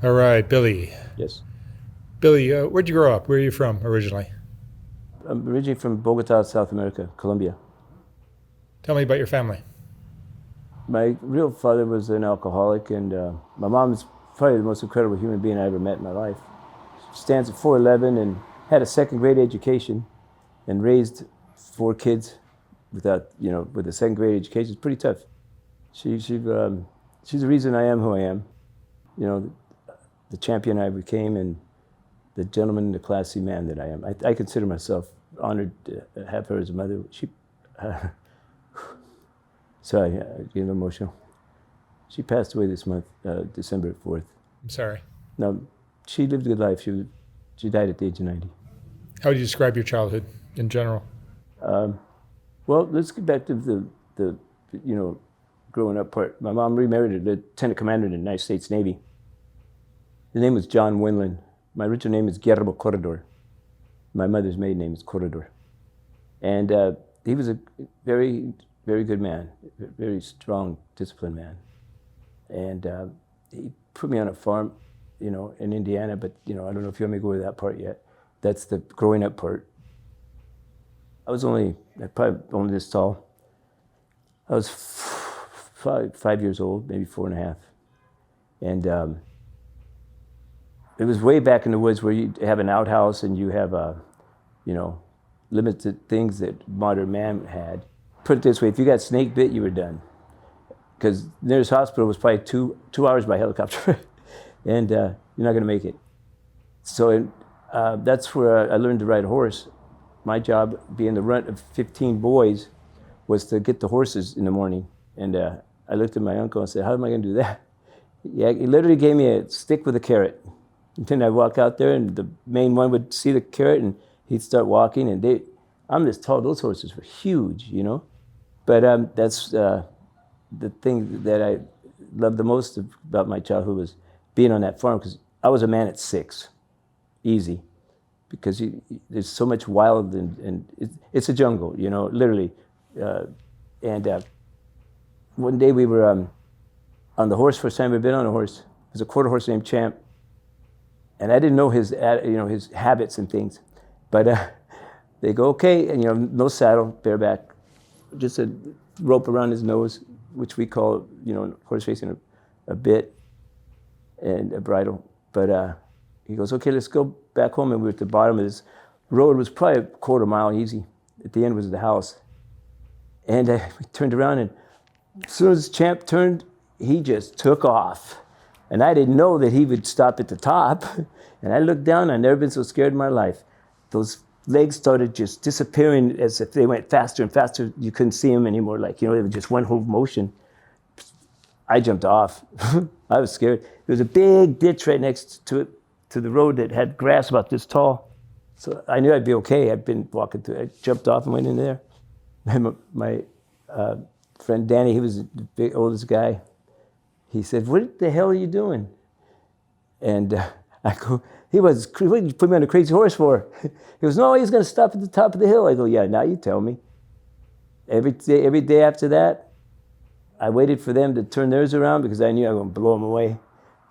All right, Billy. Yes. Billy, where'd you grow up? Where are you from originally? I'm originally from Bogota, South America, Colombia. Tell me about your family. My real father was an alcoholic, and my mom is probably the most incredible human being I ever met in my life. She stands at 4'11" and had a second grade education and raised four kids without, with a second grade education. It's pretty tough. She's the reason I am who I am, you know, the champion I became and the gentleman, the classy man that I am. I consider myself honored to have her as a mother. Sorry, I get emotional. She passed away this month, December 4th. I'm sorry. Now, she lived a good life. She died at the age of 90. How would you describe your childhood in general? Well, let's get back to the growing up part. My mom remarried a lieutenant commander in the United States Navy. His name was John Winland. My original name is Guillermo Corredor. My mother's maiden name is Corredor. And he was a very, very good man, very strong, disciplined man. And he put me on a farm, in Indiana, but, I don't know if you want me to go to that part yet. That's the growing up part. I was probably only this tall. I was five years old, maybe 4.5. And it was way back in the woods where you have an outhouse and you have, limited things that modern man had. Put it this way, if you got snake bit, you were done. Because the nearest hospital was probably two hours by helicopter. And you're not gonna make it. So that's where I learned to ride a horse. My job, being the runt of 15 boys, was to get the horses in the morning. And I looked at my uncle and said, how am I gonna do that? Yeah, he literally gave me a stick with a carrot. And then I'd walk out there and the main one would see the carrot and he'd start walking and I'm this tall, those horses were huge, But that's the thing that I loved the most about my childhood was being on that farm, because I was a man at 6, easy, because there's so much wild and it's a jungle, literally. And one day we were on the horse, first time we'd been on a horse. There's a quarter horse named Champ, and I didn't know his habits and things, but they go, okay, and no saddle, bareback, just a rope around his nose, which we call, horse racing, a bit and a bridle. But he goes, okay, let's go back home. And we were at the bottom of this road. Was probably a quarter mile easy. At the end was the house. And we turned around, and as soon as Champ turned, he just took off. And I didn't know that he would stop at the top. And I looked down, I'd never been so scared in my life. Those legs started just disappearing as if they went faster and faster. You couldn't see them anymore, like, it was just one whole motion. I jumped off. I was scared. There was a big ditch right next to the road that had grass about this tall. So I knew I'd be okay. I'd been walking through. I jumped off and went in there. And my friend Danny, he was the big, oldest guy. He said, what the hell are you doing? And I go, what did you put me on a crazy horse for? He goes, no, he's going to stop at the top of the hill. I go, yeah, now you tell me. Every day after that, I waited for them to turn theirs around because I knew I was going to blow him away.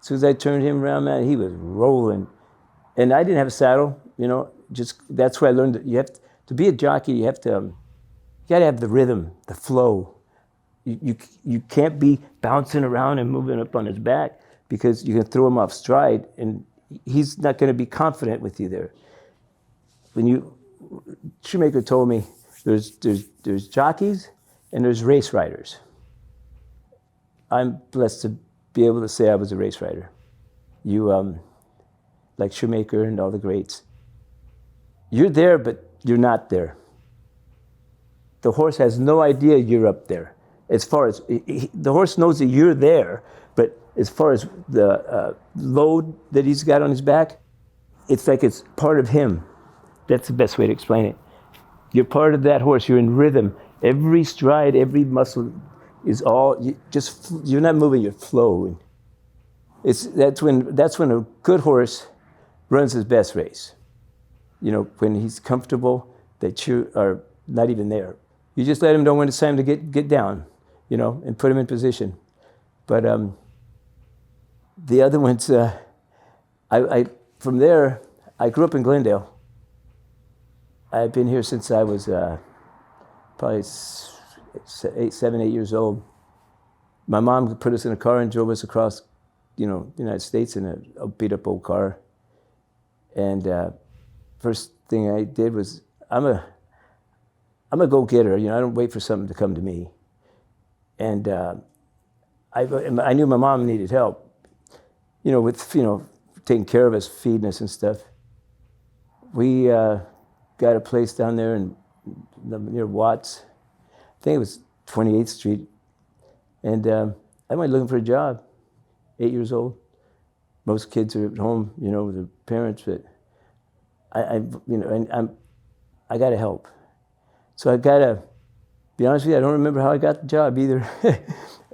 As soon as I turned him around, man, he was rolling. And I didn't have a saddle, that's where I learned that you have to be a jockey, you got to have the rhythm, the flow. You can't be bouncing around and moving up on his back because you can throw him off stride and he's not going to be confident with you there. Shoemaker told me there's jockeys and there's race riders. I'm blessed to be able to say I was a race rider. Like Shoemaker and all the greats, you're there, but you're not there. The horse has no idea you're up there. As far as, the horse knows that you're there, but as far as the load that he's got on his back, it's like it's part of him. That's the best way to explain it. You're part of that horse, you're in rhythm. Every stride, every muscle is all, you're not moving, you're flowing. That's when a good horse runs his best race. When he's comfortable, that you are not even there. You just let him know when it's time to get down, and put him in position. But the other ones, From there, I grew up in Glendale. I've been here since I was probably 8 years old. My mom put us in a car and drove us across, the United States in a beat-up old car. And first thing I did was, I'm a go-getter. I don't wait for something to come to me. And I knew my mom needed help, with taking care of us, feeding us and stuff. We got a place down there near Watts. I think it was 28th Street. And I went looking for a job, 8 years old. Most kids are at home, with their parents, but I got to help. So I got to be honest with you, I don't remember how I got the job either.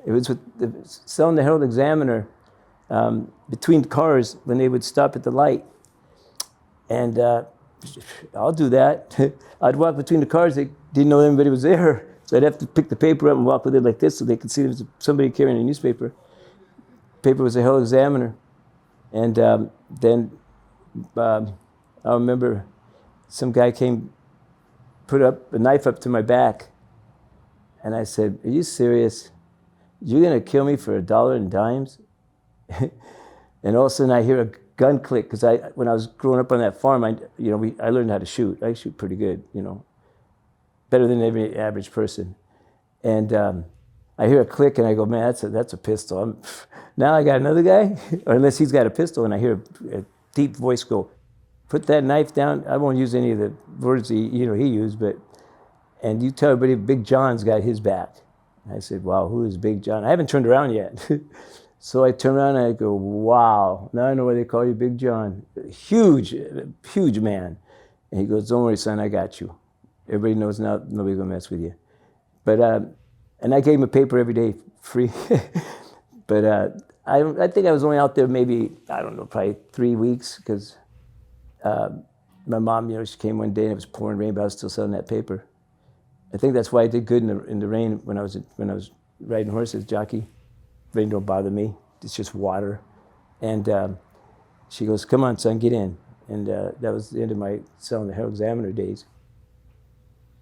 It was selling the Herald Examiner between cars when they would stop at the light. And I'll do that. I'd walk between the cars. They didn't know anybody was there. So I'd have to pick the paper up and walk with it like this so they could see there was somebody carrying a newspaper. Paper was the Herald Examiner. And then I remember some guy put a knife up to my back. And I said, "Are you serious? You're going to kill me for $1 and dimes?" And all of a sudden I hear a gun click, because when I was growing up on that farm, I learned how to shoot. I shoot pretty good, better than every average person. And I hear a click, and I go, "Man, that's a pistol." Now I got another guy, or unless he's got a pistol, and I hear a deep voice go, "Put that knife down." I won't use any of the words he used, but, "And you tell everybody Big John's got his back." I said, "Wow, who is Big John?" I haven't turned around yet. So I turn around and I go, "Wow, now I know why they call you Big John." Huge, huge man. And he goes, "Don't worry, son, I got you. Everybody knows now nobody's gonna mess with you." But, and I gave him a paper every day, free. But I think I was only out there maybe, I don't know, probably 3 weeks, because my mom, she came one day and it was pouring rain, but I was still selling that paper. I think that's why I did good in the rain when I was riding horses, jockey. Rain don't bother me. It's just water. And she goes, "Come on, son, get in." And that was the end of my selling the Herald Examiner days.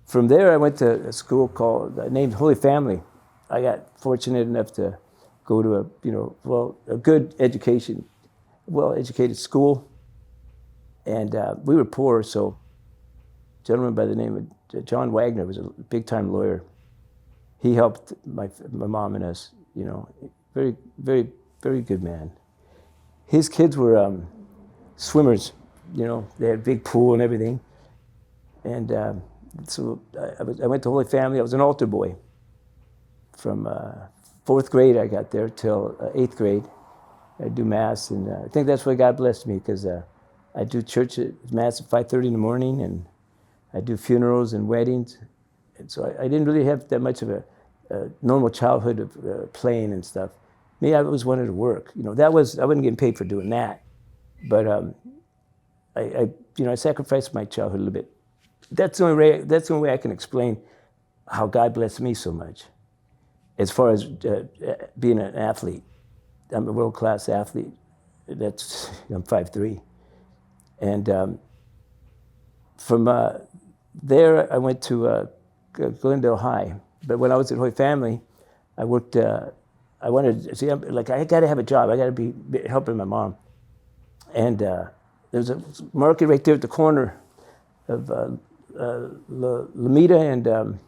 From there, I went to a school named Holy Family. I got fortunate enough to go to a good education, well-educated school. And we were poor, so a gentleman by the name of John Wagner was a big-time lawyer. He helped my mom and us, very, very, very good man. His kids were swimmers, they had a big pool and everything. And so I went to Holy Family. I was an altar boy. From 4th grade I got there till 8th grade. I'd do Mass, and I think that's why God blessed me, because I do church Mass at 5:30 in the morning, and I do funerals and weddings. And so I didn't really have that much of a normal childhood of playing and stuff. Me, I always wanted to work. I wasn't getting paid for doing that. But I sacrificed my childhood a little bit. That's the only way I can explain how God blessed me so much. As far as being an athlete, I'm a world-class athlete. I'm 5'3". And from there, I went to Glendale High. But when I was at Hoy Family, I worked. I wanted I got to have a job. I got to be helping my mom. And there's a market right there at the corner of Lamita and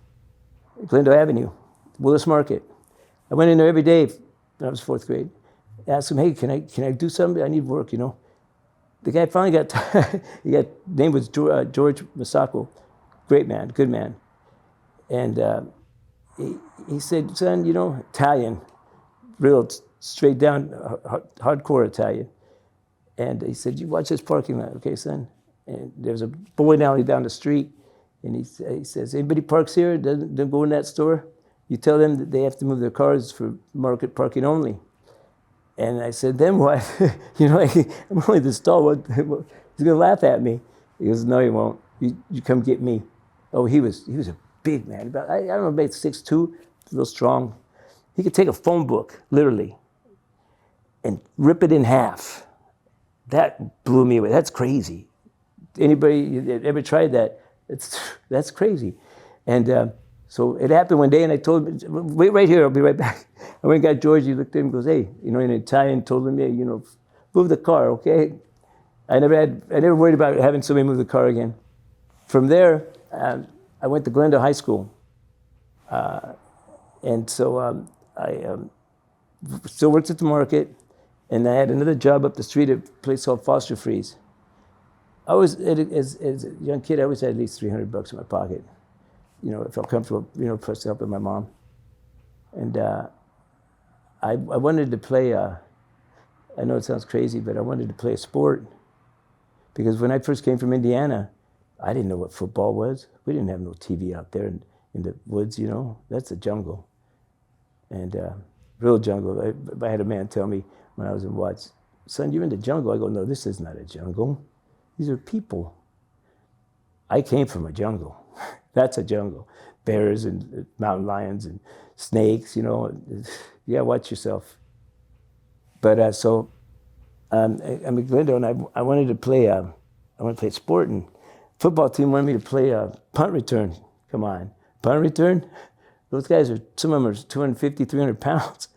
Glendale Avenue, Willis Market. I went in there every day when I was 4th grade. Asked him, "Hey, can I do something? I need work, The guy finally got name was George Masako, great man, good man. And he said, "Son, Italian, real straight down, hardcore Italian." And he said, "You watch this parking lot, okay, son?" And there's a bowling alley down the street. And he says, "Anybody parks here, doesn't go in that store, you tell them that they have to move their cars for market parking only." And I said, "Then what?" I'm only this tall. He's going to laugh at me. He goes, "No, he won't. You come get me." Oh, he was a big man. I don't know, about 6'2", real strong. He could take a phone book, literally, and rip it in half That blew me away. That's crazy. Anybody ever tried that? That's crazy. And so it happened one day, and I told him, wait right here, I'll be right back. I went and got George, he looked at him and goes, hey, in Italian, told him, hey, move the car, okay? I never worried about having somebody move the car again. From there, I went to Glendale High School. And so I still worked at the market, and I had another job up the street at a place called Foster Freeze. I was, as a young kid, I always had at least $300 in my pocket. I felt comfortable, plus helping my mom. And I wanted to play, I know it sounds crazy, but I wanted to play a sport. Because when I first came from Indiana, I didn't know what football was. We didn't have no TV out there in the woods, That's a jungle. And real jungle. I had a man tell me when I was in Watts, son, you're in the jungle. I go, no, this is not a jungle. These are people. I came from a jungle. That's a jungle. Bears and mountain lions and snakes, You gotta watch yourself. But so I'm in Glendale, and I wanted to play. I want to play sport, and football team wanted me to play punt return. Come on, punt return. Those guys some of them are 250, 300 pounds.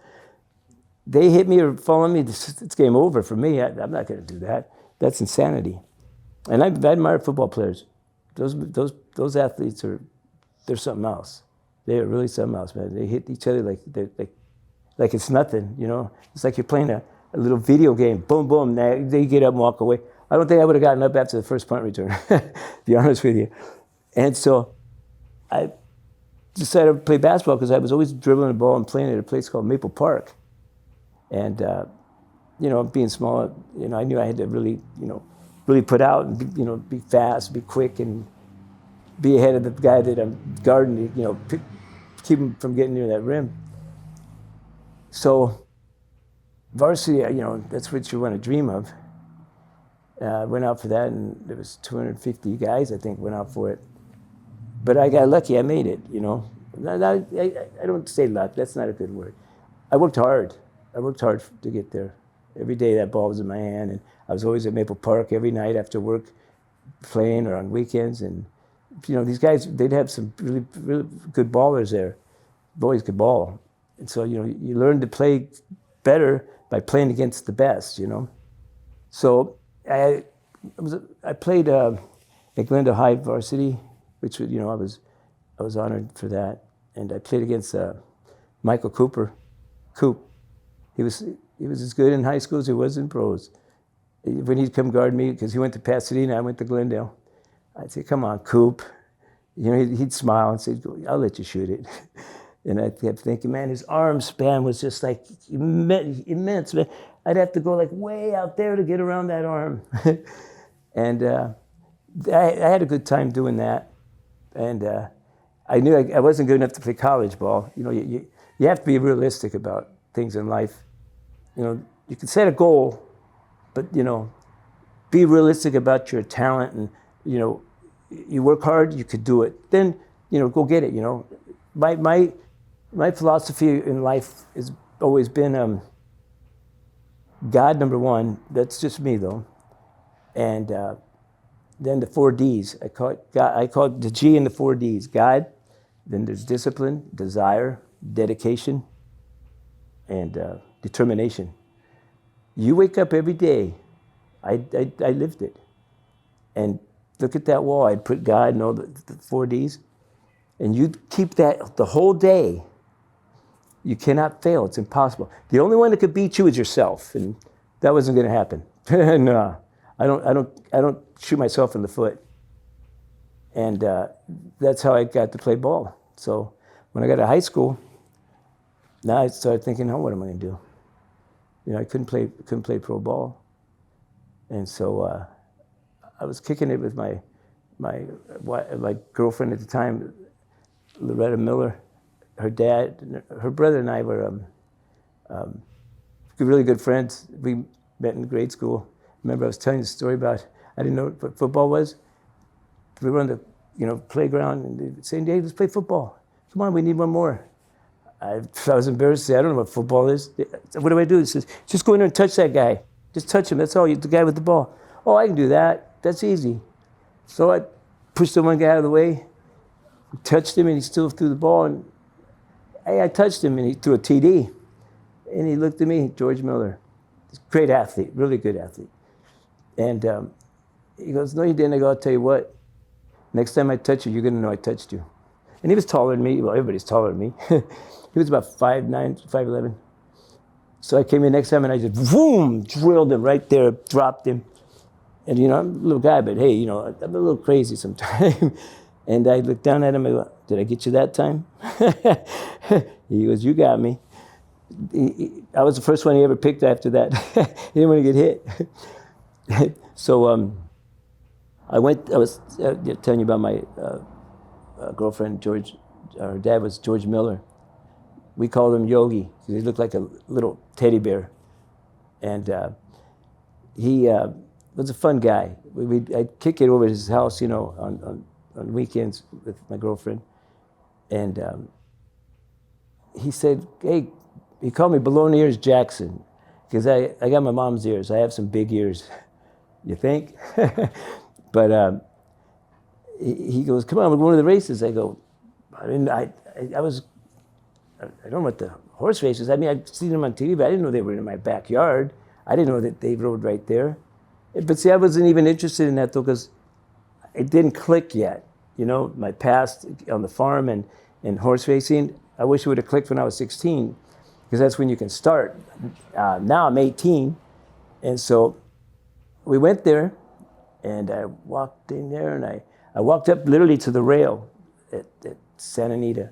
They hit me or fall on me. It's game over for me. I'm not going to do that. That's insanity. And I admire football players. Those athletes they're something else. They are really something else, man. They hit each other like it's nothing, It's like you're playing a little video game. Boom, boom. They get up and walk away. I don't think I would have gotten up after the first punt return, to be honest with you. And so I decided to play basketball because I was always dribbling the ball and playing at a place called Maple Park. And, being small, I knew I had to really, really put out and, be fast, be quick, and be ahead of the guy that I'm guarding, keep him from getting near that rim. So varsity, that's what you want to dream of. Went out for that, and there was 250 guys, I think, went out for it. But I got lucky, I made it, I don't say luck, that's not a good word. I worked hard to get there. Every day that ball was in my hand, and I was always at Maple Park every night after work playing or on weekends. And, these guys, they'd have some really, really good ballers there. Boys could ball. And so, you learn to play better by playing against the best, So I played at Glendale High varsity, which, I was honored for that. And I played against Michael Coop. He was as good in high school as he was in pros. When he'd come guard me, because he went to Pasadena, I went to Glendale, I'd say, come on, Coop. He'd smile and say, I'll let you shoot it. And I kept thinking, man, his arm span was just like immense. Man. I'd have to go like way out there to get around that arm. And I had a good time doing that. And I knew I wasn't good enough to play college ball. You have to be realistic about things in life. You can set a goal, but, be realistic about your talent, and, you work hard, you could do it. Then, go get it, My philosophy in life has always been God, number one. That's just me, though. And then the 4 Ds. I call it the G and the 4 Ds. God, then there's discipline, desire, dedication, and determination. You wake up every day. I lived it. And look at that wall. I'd put God and all the 4 Ds. And you keep that the whole day. You cannot fail. It's impossible. The only one that could beat you is yourself, and that wasn't going to happen. No, I don't shoot myself in the foot. And that's how I got to play ball. So when I got to high school, now I started thinking, oh, what am I going to do? I couldn't play pro ball, and so I was kicking it with my girlfriend at the time, Loretta Miller. Her dad, her brother, and I were really good friends. We met in grade school. Remember, I was telling you the story about I didn't know what football was. We were on the playground, and they were saying, "Hey, let's play football. Come on, we need one more." I was embarrassed to say, "I don't know what football is." "What do I do?" He says, "Just go in there and touch that guy." Just touch him. That's all. You're the guy with the ball. Oh, I can do that. That's easy. So I pushed the one guy out of the way, touched him, and he still threw the ball. And hey, I touched him, and he threw a TD. And he looked at me, George Miller. Great athlete, really good athlete. And he goes, no, you didn't. I go, I'll tell you what. Next time I touch you, you're going to know I touched you. And he was taller than me. Well, everybody's taller than me. He was about 5'9", 5'11". So I came in next time and I just, boom, drilled him right there, dropped him. And, I'm a little guy, but hey, I'm a little crazy sometimes. And I looked down at him, I go, did I get you that time? He goes, you got me. I was the first one he ever picked after that. He didn't want to get hit. So I was telling you about my girlfriend, George. Her dad was George Miller. We called him Yogi because he looked like a little teddy bear. And he was a fun guy. I'd kick it over at his house, on weekends with my girlfriend. And he said, hey, he called me Baloney Ears Jackson because I got my mom's ears. I have some big ears, you think? But he goes, come on, we're going to the races. I go, I don't know what the horse races. I mean, I've seen them on TV, but I didn't know they were in my backyard. I didn't know that they rode right there. But see, I wasn't even interested in that though, because it didn't click yet. My past on the farm and horse racing, I wish it would have clicked when I was 16, because that's when you can start. Now I'm 18, and so we went there, and I walked in there, and I walked up literally to the rail at Santa Anita,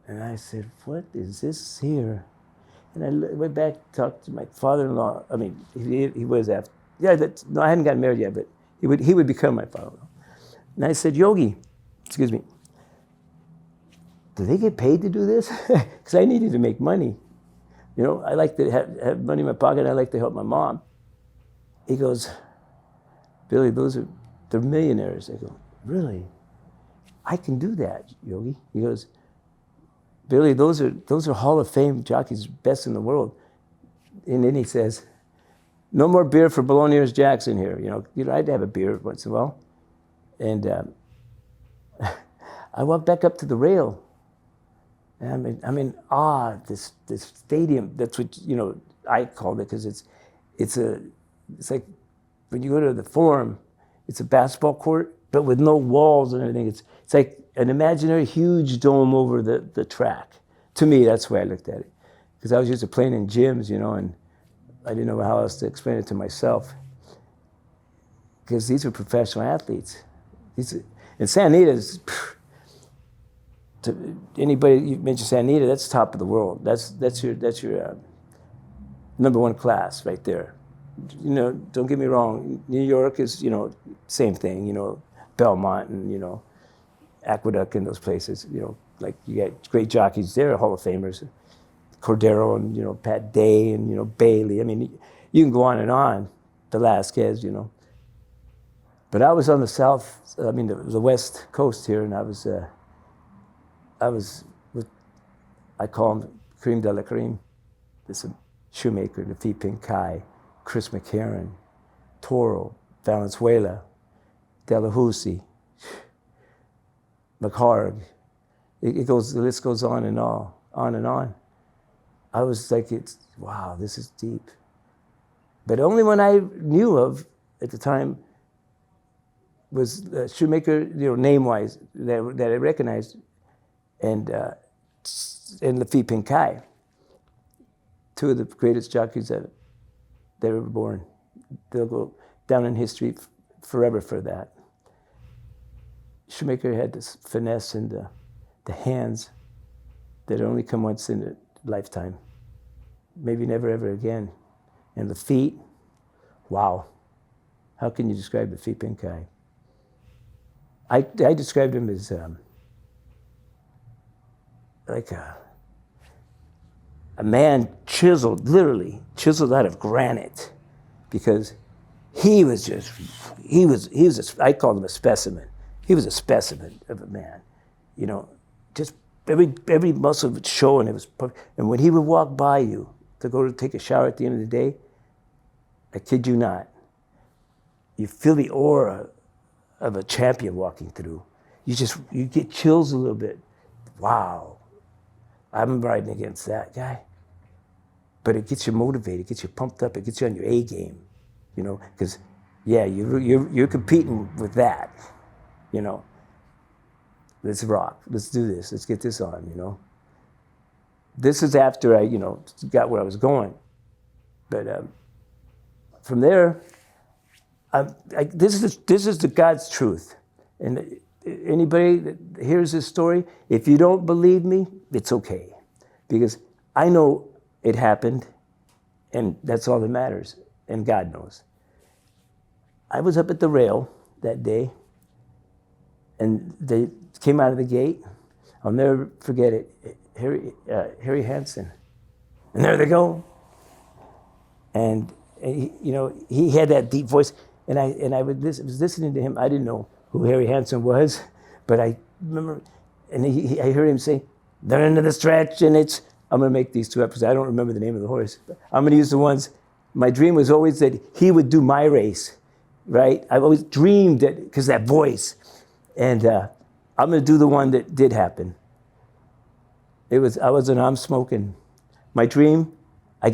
and I said, what is this here? And I went back, talked to my father-in-law. I mean, he was after, no, I hadn't gotten married yet, but he would become my father-in-law. And I said, Yogi, excuse me, do they get paid to do this? Because I needed to make money. I like to have money in my pocket, and I like to help my mom. He goes, Billy, they're millionaires. I go, really? I can do that, Yogi. He goes, Billy, those are Hall of Fame jockeys, best in the world. And then he says, no more beer for Baloney Ears Jackson here. I'd have a beer once in a while. And I walked back up to the rail. And I'm in awe of this stadium. That's what I called it, because it's like when you go to the Forum, it's a basketball court, but with no walls and everything. It's like an imaginary huge dome over the track. To me, that's the way I looked at it, because I was used to playing in gyms, and I didn't know how else to explain it to myself. Because these are professional athletes. And Santa Anita's, to anybody you mention Santa Anita, that's top of the world. That's your number one class right there. Don't get me wrong. New York is same thing. Belmont and Aqueduct and those places. Like you got great jockeys there, Hall of Famers, Cordero and Pat Day and Bailey. I mean, you can go on, Velasquez. But I was on the south, the west coast here, and I was with, I call him Cream de la Cream. There's a Shoemaker, Lafitte Pinkai, Chris McCarron, Toro, Valenzuela, Delahousie, McHarg. The list goes on and on. I was like, wow, this is deep. But the only one I knew of at the time was Shoemaker, name-wise, that I recognized, and Lafitte Pinkai, two of the greatest jockeys that ever born. They'll go down in history forever for that. Shoemaker had this finesse and the hands that only come once in a lifetime, maybe never ever again. And the feet, wow. How can you describe Lafitte Pinkai? I described him as like a man literally chiseled out of granite, because he was I called him a specimen. He was a specimen of a man, just every muscle would show, and it was perfect. And when he would walk by you to go to take a shower at the end of the day, I kid you not, you feel the aura of a champion walking through. You get chills a little bit. Wow, I'm riding against that guy. But it gets you motivated, it gets you pumped up, it gets you on your A game, you know, because yeah, you're competing with that, you know. Let's rock, let's do this, let's get this on, you know. This is after I, you know, got where I was going. But from there, this is the God's truth. And anybody that hears this story, if you don't believe me, it's okay. Because I know it happened, and that's all that matters, and God knows. I was up at the rail that day, and they came out of the gate. I'll never forget it, Harry Hansen. And there they go. And he, you know, he had that deep voice, and I was listening to him. I didn't know who Harry Hansen was, but I remember, and I heard him say, "They're into the stretch," and I'm going to make these two up because I don't remember the name of the horse. But I'm going to use the ones. My dream was always that he would do my race, right? I've always dreamed that because that voice, and I'm going to do the one that did happen. I'm smoking. My dream, I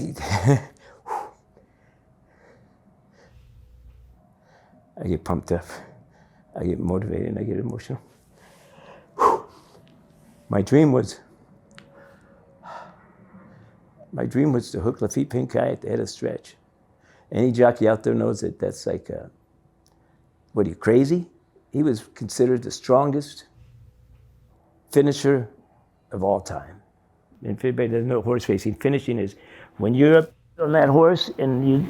get pumped up. I get motivated and I get emotional. My dream was to hook Lafitte Pink Eye at the head of the stretch. Any jockey out there knows that that's like, what are you, crazy? He was considered the strongest finisher of all time. And if anybody doesn't know horse racing, finishing is when you're up on that horse and you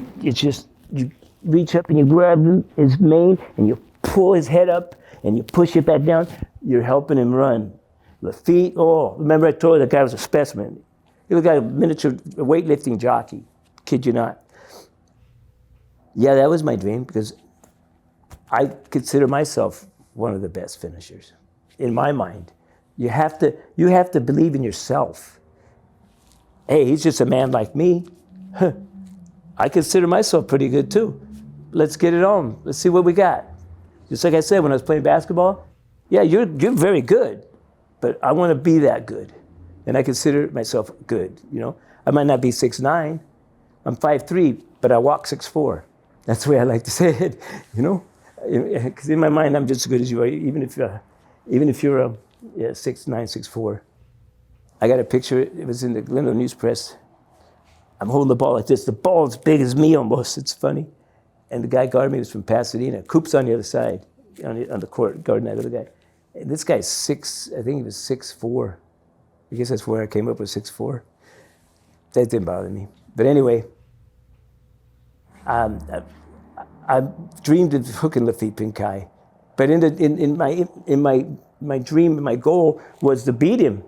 reach up and you grab his mane and you pull his head up and you push it back down, you're helping him run. Lafitte, remember I told you that guy was a specimen. He was a miniature weightlifting jockey, kid you not. Yeah, that was my dream because I consider myself one of the best finishers in my mind. You have to believe in yourself. Hey, he's just a man like me. I consider myself pretty good too. Let's get it on. Let's see what we got. Just like I said, when I was playing basketball, yeah, you're very good, but I want to be that good. And I consider myself good, you know. I might not be 6'9", I'm 5'3", but I walk 6'4". That's the way I like to say it, you know. Because in my mind, I'm just as good as you are, even if you're 6'9", 6'4". I got a picture, it was in the Glendale News Press. I'm holding the ball like this. The ball's big as me almost, it's funny. And the guy guarding me was from Pasadena. Coop's on the other side, on the court, guarding that other guy. And this guy's I think he was 6'4". I guess that's where I came up with 6'4". That didn't bother me. But anyway, I dreamed of hooking Lafitte Pink Eye. But in my dream, my goal was to beat him.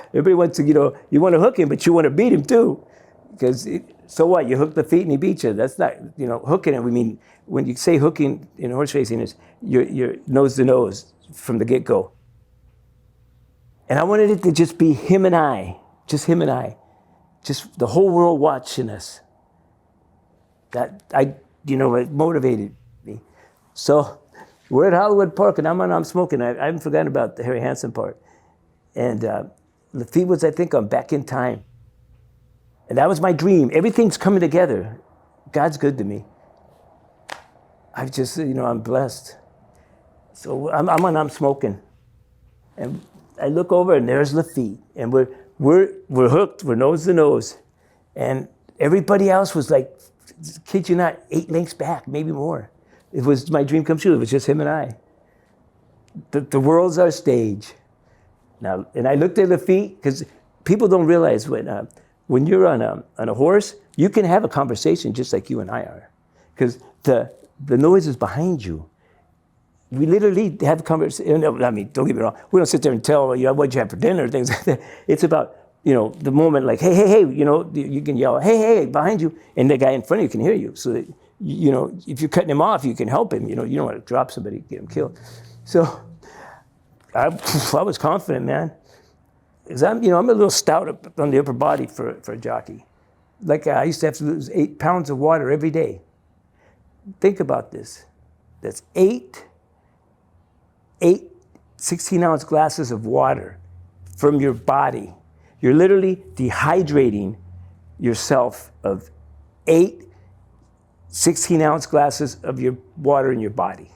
Everybody wants to, you want to hook him, but you want to beat him too. Because so what? You hook the feet and he beats you. That's not, hooking it. We mean, when you say hooking in horse racing, is you're nose to nose from the get-go. And I wanted it to just be him and I, just him and I, just the whole world watching us. That it motivated me. So we're at Hollywood Park, and I'm smoking. I haven't forgotten about the Harry Hansen part. And Lafitte was, I think, on Back in Time. And that was my dream. Everything's coming together. God's good to me. I've just, I'm blessed. So I'm smoking. And I look over, and there's Lafitte. And we're hooked. We're nose to nose. And everybody else was like, kid you not, 8 lengths back, maybe more. It was my dream come true. It was just him and I. The world's our stage. Now, and I looked at Lafitte, because people don't realize when you're on a horse, you can have a conversation just like you and I are. Because the noise is behind you. We literally have a conversation. I mean, don't get me wrong. We don't sit there and tell, what'd you have for dinner, things like that. It's about, the moment, like, hey, you can yell, hey, behind you, and the guy in front of you can hear you. So that, if you're cutting him off, you can help him. You don't want to drop somebody, get him killed. So I was confident, man. Because I'm a little stout up on the upper body for a jockey. Like I used to have to lose 8 pounds of water every day. think about this. That's eight 16-ounce glasses of water from your body. You're literally dehydrating yourself of 8 16-ounce glasses of your water in your body.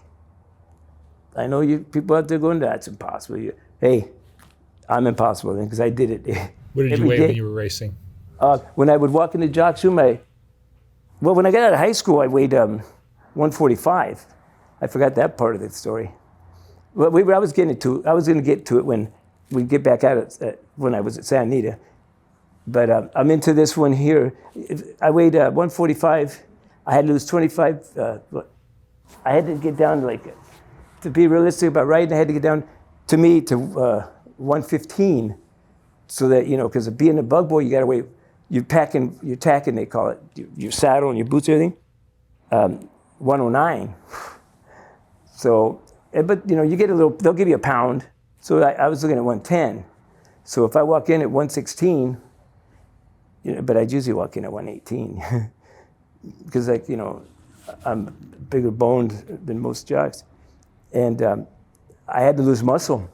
I know you people out there going, that's impossible. Hey, I'm impossible then because I did it. What did you weigh when you were racing? When I would walk in the jock's room, when I got out of high school, I weighed 145. I forgot that part of the story. Well, I was going to get to it when we get back at it when I was at Santa Anita. But I'm into this one here. I weighed 145. I had to lose 25. I had to get down to be realistic about riding, I had to get down to 115. So that, because of being a bug boy, you got to weigh, you're tacking, they call it, your saddle and your boots, everything, 109. So, but you get a little, they'll give you a pound. So I was looking at 110. So if I walk in at 116, but I'd usually walk in at 118 because I'm bigger boned than most jocks. And I had to lose muscle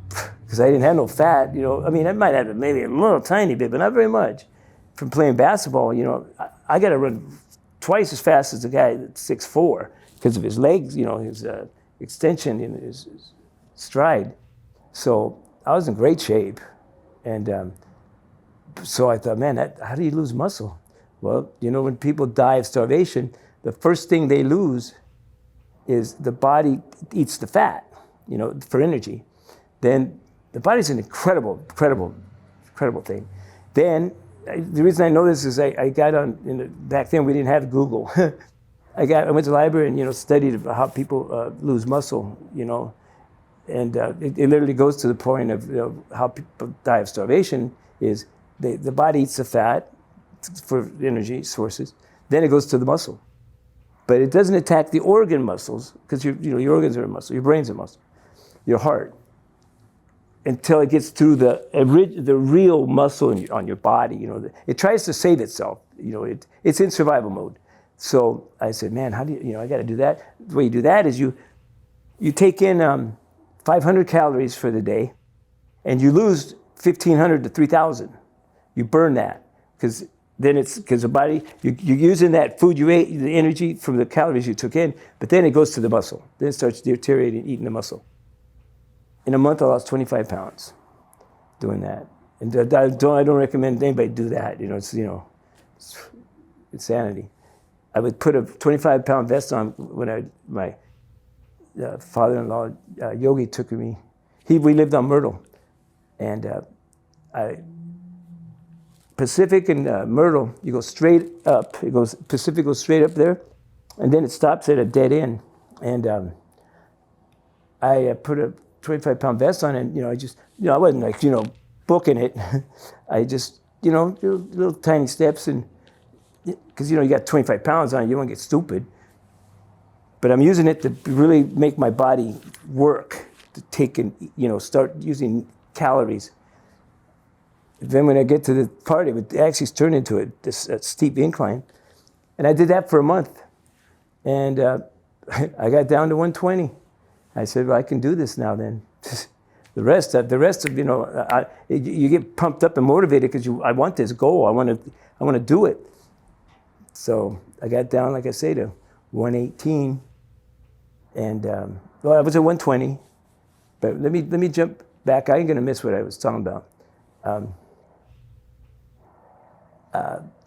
because I didn't have no fat. I might have maybe a little tiny bit, but not very much. From playing basketball, I got to run twice as fast as the guy that's 6'4" because of his legs, his extension in his stride. So I was in great shape. And so I thought, man, how do you lose muscle? Well, when people die of starvation, the first thing they lose is the body eats the fat, for energy. Then the body's an incredible thing. Then the reason I know this is I got on, back then we didn't have Google. I went to the library and, studied how people lose muscle, and it literally goes to the point of how people die of starvation is the body eats the fat for energy sources, then it goes to the muscle. But it doesn't attack the organ muscles because your organs are a muscle, your brain's a muscle, your heart, until it gets through the real muscle on your body. It tries to save itself. It's in survival mode. So I said, man, how do I got to do that. The way you do that is you take in 500 calories for the day, and you lose 1,500 to 3,000. You burn that because the body, you're using that food you ate, the energy from the calories you took in, but then it goes to the muscle. Then it starts deteriorating, eating the muscle. In a month, I lost 25 pounds doing that. And I don't recommend anybody do that. It's insanity. I would put a 25-pound vest on when my father-in-law, Yogi, took me. We lived on Myrtle. And Pacific and Myrtle, you go straight up. Pacific goes straight up there, and then it stops at a dead end. And I put a 25-pound vest on, and I wasn't booking it. I just little tiny steps, and because you got 25 pounds on it, you don't get stupid. But I'm using it to really make my body work, to take and start using calories. Then when I get to the part, it would actually turn into a steep incline. And I did that for a month. And I got down to 120. I said, well, I can do this now then. The rest of you get pumped up and motivated because I want this goal. I want to do it. So I got down, like I say, to 118. And I was at 120. But let me jump back. I ain't going to miss what I was talking about.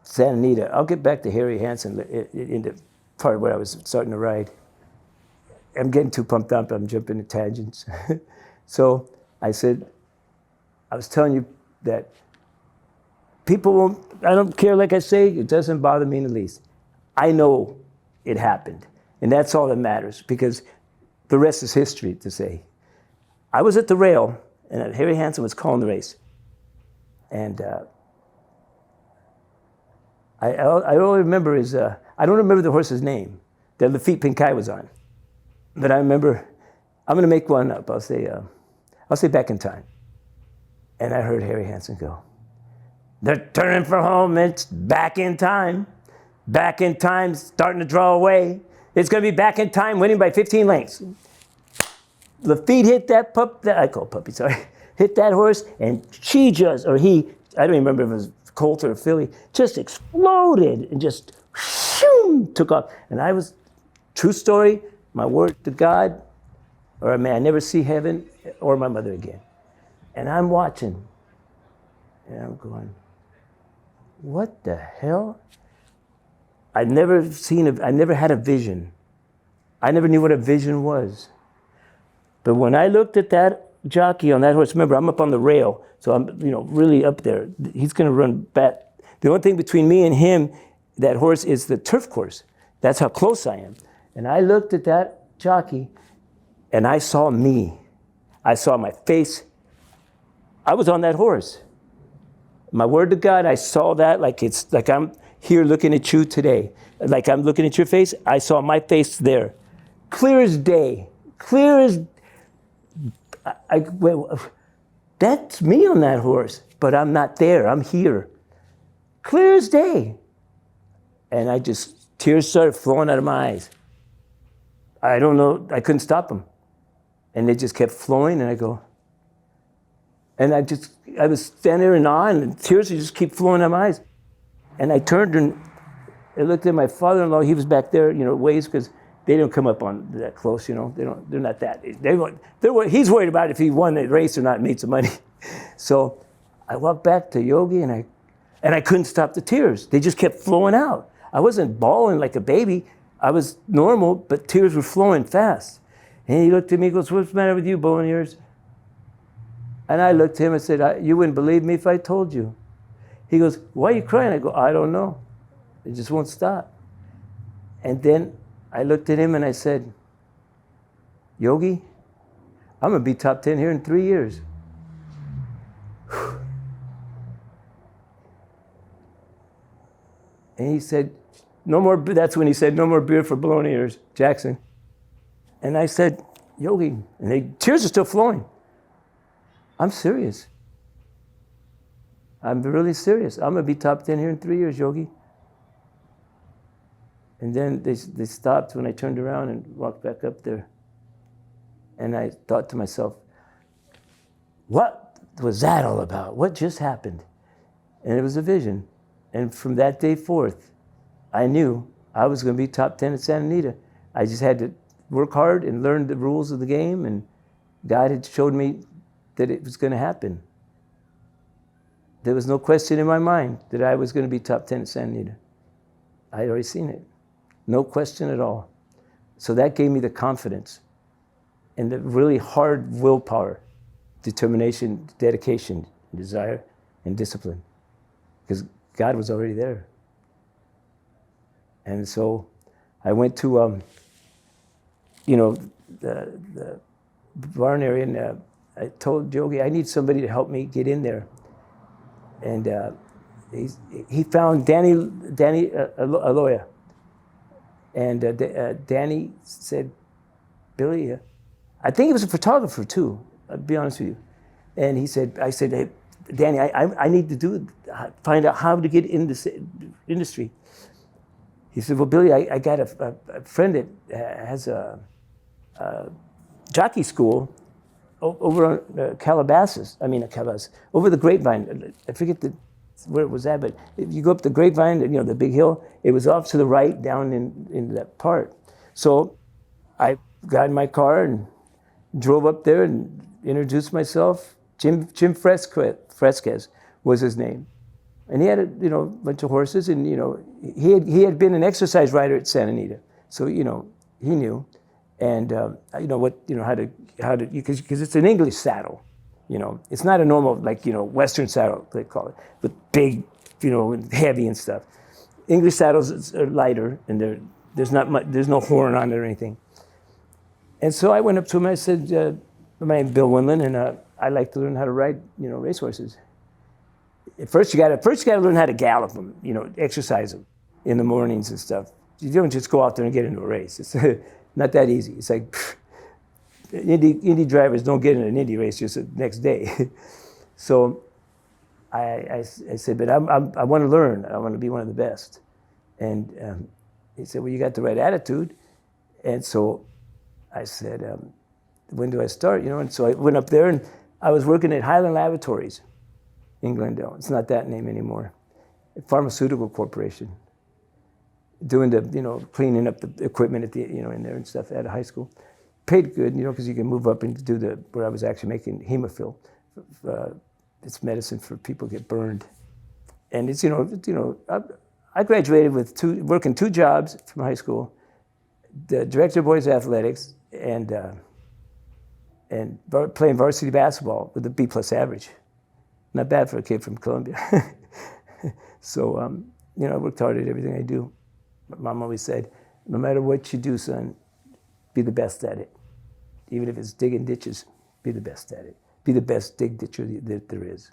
Santa Anita. I'll get back to Harry Hansen in the part of what I was starting to ride. I'm getting too pumped up. I'm jumping to tangents. So I said, I was telling you that people won't, I don't care, like I say, it doesn't bother me in the least. I know it happened. And that's all that matters because the rest is history to say. I was at the rail and Harry Hansen was calling the race. And I only remember I don't remember the horse's name that Lafitte Pinkai was on. But I remember, I'm going to make one up. I'll say Back in Time. And I heard Harry Hansen go, they're turning for home, it's Back in Time. Back in time, starting to draw away. It's going to be back in time, winning by 15 lengths. Lafitte hit that I call puppy, sorry, hit that horse, and she just, or he, I don't even remember if it was Colt or Philly, just exploded and just shoom, took off. And I was, true story, my word to God, or may I never see heaven or my mother again. And I'm watching, and I'm going, what the hell? I never had a vision. I never knew what a vision was. But when I looked at that jockey on that horse, remember, I'm up on the rail, so I'm, really up there. He's going to run back. The only thing between me and him, that horse, is the turf course. That's how close I am. And I looked at that jockey, and I saw me. I saw my face. I was on that horse. My word to God, I saw that like I'm here looking at you today. Like I'm looking at your face, I saw my face there. Clear as day. Clear as... that's me on that horse, but I'm not there. I'm here. Clear as day. And tears started flowing out of my eyes. I don't know, I couldn't stop them. And they just kept flowing, and I go... And I was standing there in awe, and tears would just keep flowing out of my eyes. And I turned and I looked at my father-in-law. He was back there, ways, because they don't come up on that close, They're not that. He's worried about if he won the race or not and made some money. So I walked back to Yogi, and I couldn't stop the tears. They just kept flowing out. I wasn't bawling like a baby. I was normal, but tears were flowing fast. And he looked at me and goes, what's the matter with you, bowling ears? And I looked at him and said, you wouldn't believe me if I told you. He goes, why are you crying? I go, I don't know. It just won't stop. And then I looked at him and I said, Yogi, I'm going to be top 10 here in 3 years. And he said, no more, that's when he said, no more beer for blown ears, Jackson. And I said, Yogi, and tears are still flowing. I'm serious. I'm really serious. I'm going to be top 10 here in 3 years, Yogi. And then they stopped when I turned around and walked back up there. And I thought to myself, what was that all about? What just happened? And it was a vision. And from that day forth, I knew I was going to be top 10 at Santa Anita. I just had to work hard and learn the rules of the game, and God had showed me that it was going to happen. There was no question in my mind that I was going to be top 10 at Santa Anita. I had already seen it. No question at all. So that gave me the confidence and the really hard willpower, determination, dedication, desire, and discipline, because God was already there. And so I went to, the barn area, and I told Yogi, I need somebody to help me get in there. And he found Danny Aloya. And Danny said, Billy, I think he was a photographer too, I'll be honest with you. And I said, hey, Danny, I need to find out how to get in this industry. He said, well, Billy, I got a friend that has a jockey school over on Calabasas, over the Grapevine. I forget where it was at, but if you go up the Grapevine, the big hill, it was off to the right down in that part. So I got in my car and drove up there and introduced myself. Jim Fresquez was his name. And he had a bunch of horses, and he had been an exercise rider at Santa Anita. So he knew. And how to because it's an English saddle, it's not a normal Western saddle they call it, but big, heavy and stuff. English saddles are lighter, and there's no horn on it or anything. And so I went up to him and I said, my name's Bill Winland, and I like to learn how to ride racehorses. First you got to learn how to gallop them, exercise them in the mornings and stuff. You don't just go out there and get into a race. It's not that easy. It's like Indy drivers don't get in an Indy race just the next day. So I said, but I want to learn. I want to be one of the best. And he said, well, you got the right attitude. And so I said, when do I start? You know, and so I went up there, and I was working at Highland Laboratories in Glendale. It's not that name anymore. A pharmaceutical corporation. Doing the, you know, cleaning up the equipment at the, you know, in there and stuff at a high school. Paid good, you know, because you can move up and do where I was actually making hemophil. It's medicine for people who get burned. And it's, I graduated with working 2 jobs from high school, the director of boys athletics, and playing varsity basketball with a B+ average. Not bad for a kid from Columbia. So, I worked hard at everything I do. My mom always said, no matter what you do, son, be the best at it. Even if it's digging ditches, be the best at it. Be the best dig ditcher that there is.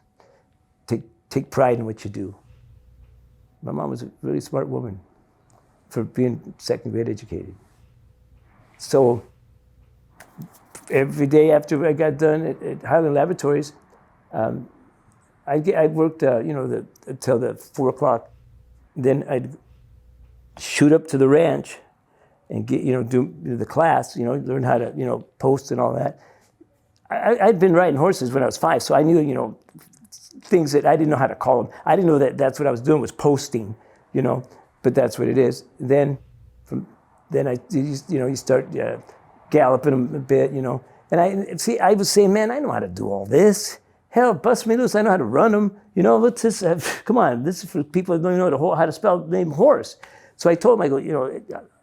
Take pride in what you do. My mom was a really smart woman for being second grade educated. So every day after I got done at Highland Laboratories, I worked, until the 4 o'clock. Then I'd shoot up to the ranch and get, do the class, learn how to, post and all that. I'd been riding horses when I was 5, so I knew, things that I didn't know how to call them. I didn't know that that's what I was doing was posting, but that's what it is. Then, you start galloping them a bit, And I was saying, man, I know how to do all this. Hell, bust me loose, I know how to run them. Let's just, come on, this is for people that don't even know how to spell the name horse. So I told him, I go,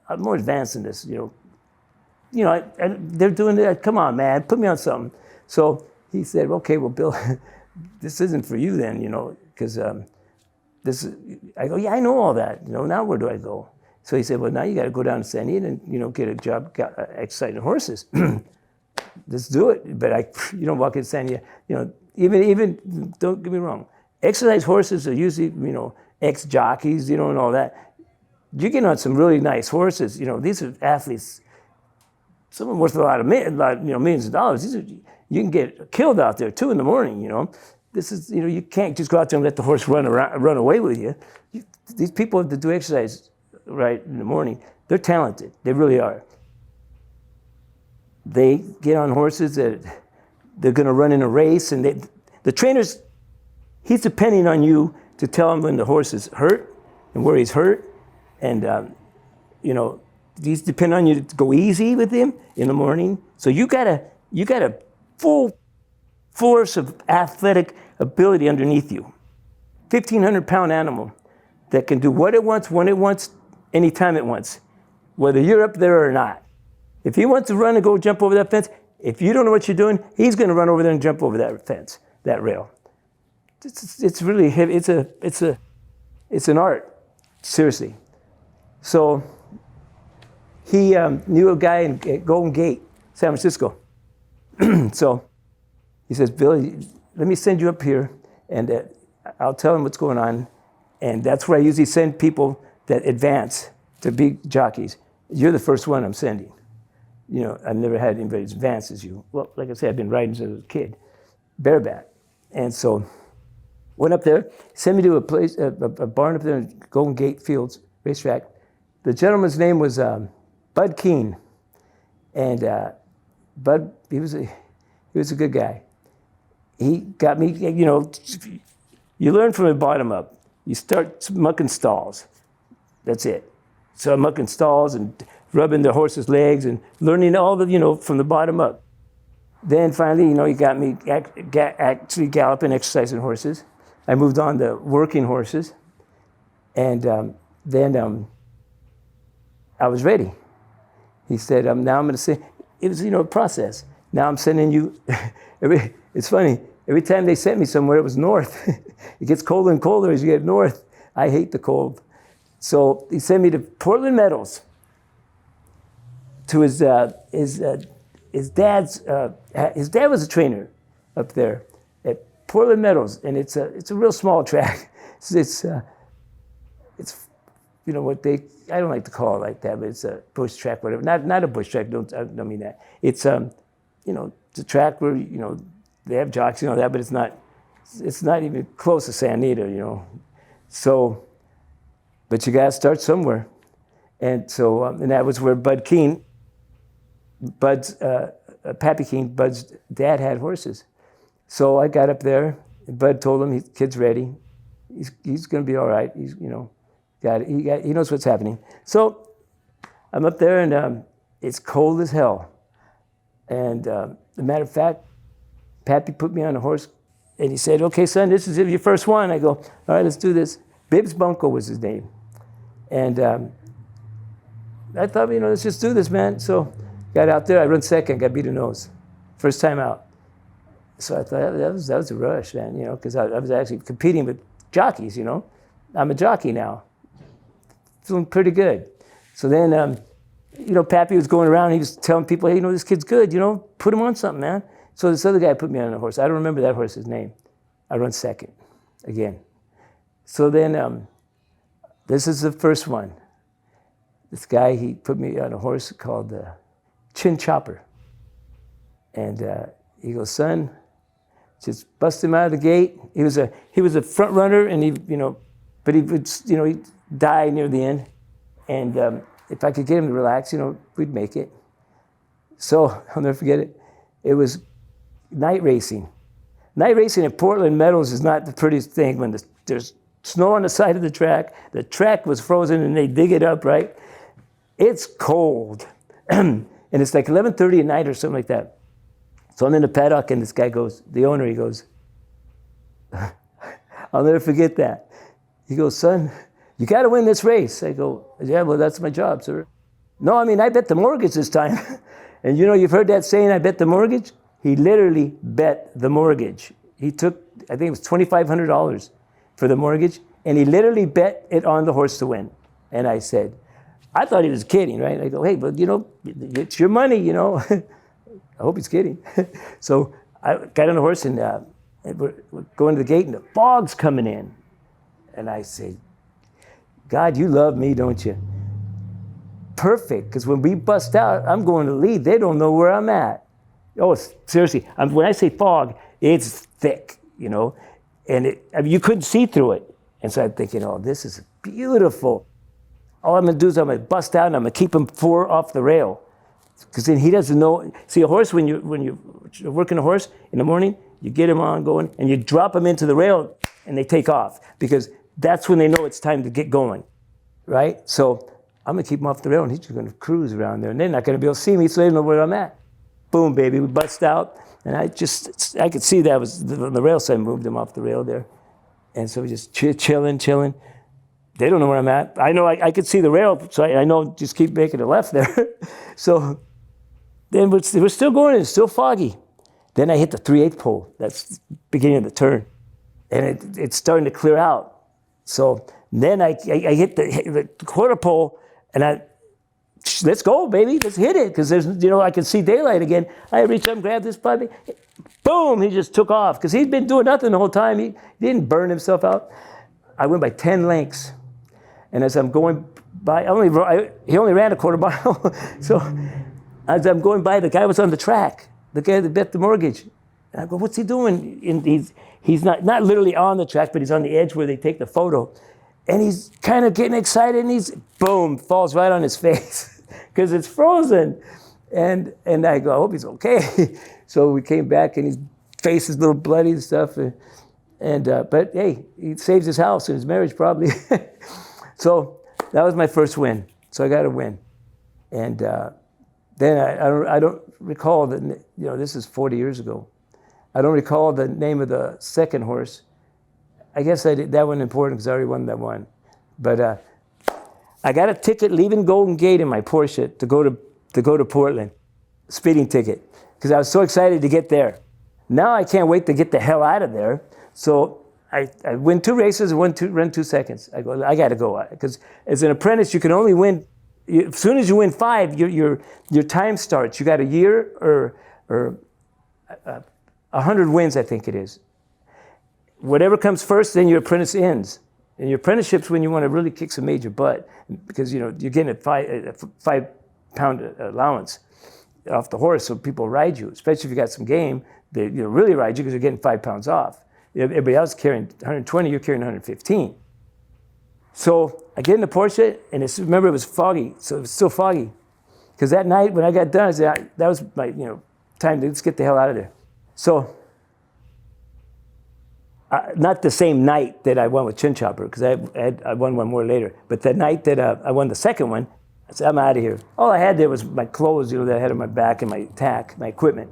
I'm more advanced than this, they're doing that. Come on, man, put me on something. So he said, okay, well, Bill, this isn't for you then, because this is, I go, yeah, I know all that. Now where do I go? So he said, well, now you got to go down to San Anita and, get a job exciting horses. Let's do it. But walk in San Anita, even, don't get me wrong, exercise horses are usually, ex-jockeys, and all that. You get on some really nice horses, these are athletes, some of them worth a lot of millions of dollars. You can get killed out there 2 a.m. This is, you can't just go out there and let the horse run away with you. These people that do exercise right in the morning, they're talented. They really are. They get on horses that they're going to run in a race, and the trainer's, he's depending on you to tell him when the horse is hurt and where he's hurt, and he's depending on you to go easy with him in the morning. So you got a full force of athletic ability underneath you. 1,500-pound animal that can do what it wants, when it wants, anytime it wants, whether you're up there or not. If he wants to run and go jump over that fence, if you don't know what you're doing, he's going to run over there and jump over that fence, that rail. It's really heavy. It's an art, seriously. So he knew a guy at Golden Gate, San Francisco. So he says, Billy, let me send you up here, and I'll tell him what's going on. And that's where I usually send people that advance to be jockeys. You're the first one I'm sending. I've never had anybody as advanced as you. Well, like I said, I've been riding since I was a kid, bareback. And so went up there, sent me to a place, a barn up there in Golden Gate Fields, racetrack. The gentleman's name was Bud Keene. And Bud, he was a good guy. He got me, you learn from the bottom up. You start mucking stalls. That's it. So I'm mucking stalls and rubbing the horse's legs and learning all the, from the bottom up. Then finally, he got me actually galloping, exercising horses. I moved on to working horses. And then I was ready. He said, now I'm going to say, it was, a process. Now I'm sending you, it's funny, every time they sent me somewhere, it was north. It gets colder and colder as you get north. I hate the cold. So he sent me to Portland Meadows, to his dad's, his dad was a trainer up there at Portland Meadows, and it's a real small track. It's I don't like to call it like that, but it's a bush track, whatever. Not a bush track, I don't mean that. It's it's a track where, they have jocks, that, but it's not even close to San Anita, So But you got to start somewhere. And so, and that was where Pappy Keene, Bud's dad had horses. So I got up there, and Bud told him, kid's ready. He's going to be all right. He's, you know, he knows what's happening. So I'm up there, and it's cold as hell. And as a matter of fact, Pappy put me on a horse, and he said, okay, son, this is your first one. I go, all right, let's do this. Bibbs Bunko was his name. And I thought, you know, let's just do this, man. So got out there, I run second, got beat a nose. First time out. So I thought that was a rush, man, you know, because I was actually competing with jockeys, you know. I'm a jockey now. Feeling pretty good. So then, you know, Pappy was going around, he was telling people, hey, you know, this kid's good, you know, put him on something, man. So this other guy put me on a horse. I don't remember that horse's name. I run second again. So then, this is the first one. This guy, he put me on a horse called Chin Chopper. And he goes, son, just bust him out of the gate. He was a front runner, and he, you know, but he would, you know, he'd die near the end. And if I could get him to relax, you know, we'd make it. So I'll never forget it. It was night racing. Night racing in Portland Meadows is not the prettiest thing when there's snow on the side of the track was frozen, and they dig it up, right? It's cold. And it's like 11:30 at night or something like that. So I'm in the paddock, and this guy goes, the owner, he goes, I'll never forget that. He goes, son, you got to win this race. I go, yeah, well, that's my job, sir. No, I mean, I bet the mortgage this time. And you know, you've heard that saying, I bet the mortgage? He literally bet the mortgage. He took, I think it was $2,500 for the mortgage, and he literally bet it on the horse to win. And I said, I thought he was kidding, right? I go, hey, but you know, it's your money, you know. I hope he's kidding. So I got on the horse, and we're going to the gate, and the fog's coming in. And I say, God, you love me, don't you? Perfect, because when we bust out, I'm going to lead. They don't know where I'm at. Oh, seriously, when I say fog, it's thick, you know, and I mean, you couldn't see through it. And so I'm thinking, oh, this is beautiful. All I'm going to do is I'm going to bust out, and I'm going to keep him 4 off the rail. Because then he doesn't know. See, a horse, when you're working a horse in the morning, you get him on going, and you drop him into the rail, and they take off. Because that's when they know it's time to get going, right? So I'm going to keep him off the rail, and he's just going to cruise around there. And they're not going to be able to see me, so they don't know where I'm at. Boom, baby, we bust out. And I could see that was the rail side moved him off the rail there. And so we just chilling. They don't know where I'm at. I know I could see the rail, so I know just keep making a left there. So then we're still going, it's still foggy. Then I hit the 3/8 pole. That's the beginning of the turn. And it's starting to clear out. So then I hit the quarter pole, and let's go, baby, let's hit it, because there's, you know, I can see daylight again. I reach up and grab this puppy. Boom, he just took off, because he'd been doing nothing the whole time. He didn't burn himself out. I went by 10 lengths. And as I'm going by, he only ran a quarter mile. So as I'm going by, the guy was on the track, the guy that bet the mortgage. And I go, what's he doing? And he's not literally on the track, but he's on the edge where they take the photo. And he's kind of getting excited, and boom, falls right on his face because it's frozen. And I go, I hope he's okay. So we came back, and his face is a little bloody and stuff. But hey, he saves his house and his marriage probably. So that was my first win. So I got a win. And then I don't recall that, you know, this is 40 years ago. I don't recall the name of the second horse. I guess I did that one important because I already won that one. But I got a ticket leaving Golden Gate in my Porsche to go to Portland, speeding ticket, because I was so excited to get there. Now I can't wait to get the hell out of there. So I win 2 races and run 2 seconds. I go, I got to go, because as an apprentice you can only win. As soon as you win 5, your time starts. You got a year or 100 wins, I think it is. Whatever comes first, then your apprentice ends. And your apprenticeship's when you want to really kick some major butt, because you know you're getting a 5-pound allowance off the horse, so people ride you. Especially if you got some game, they really ride you because you're getting 5 pounds off. Everybody else carrying 120, you're carrying 115. So I get in the Porsche, and remember it was foggy, so it was still foggy. Because that night when I got done, I said, that was my, time to just get the hell out of there. So, not the same night that I won with Chin Chopper, because I won one more later. But the night that I won the second one, I said, I'm out of here. All I had there was my clothes, that I had on my back, and my tack, my equipment.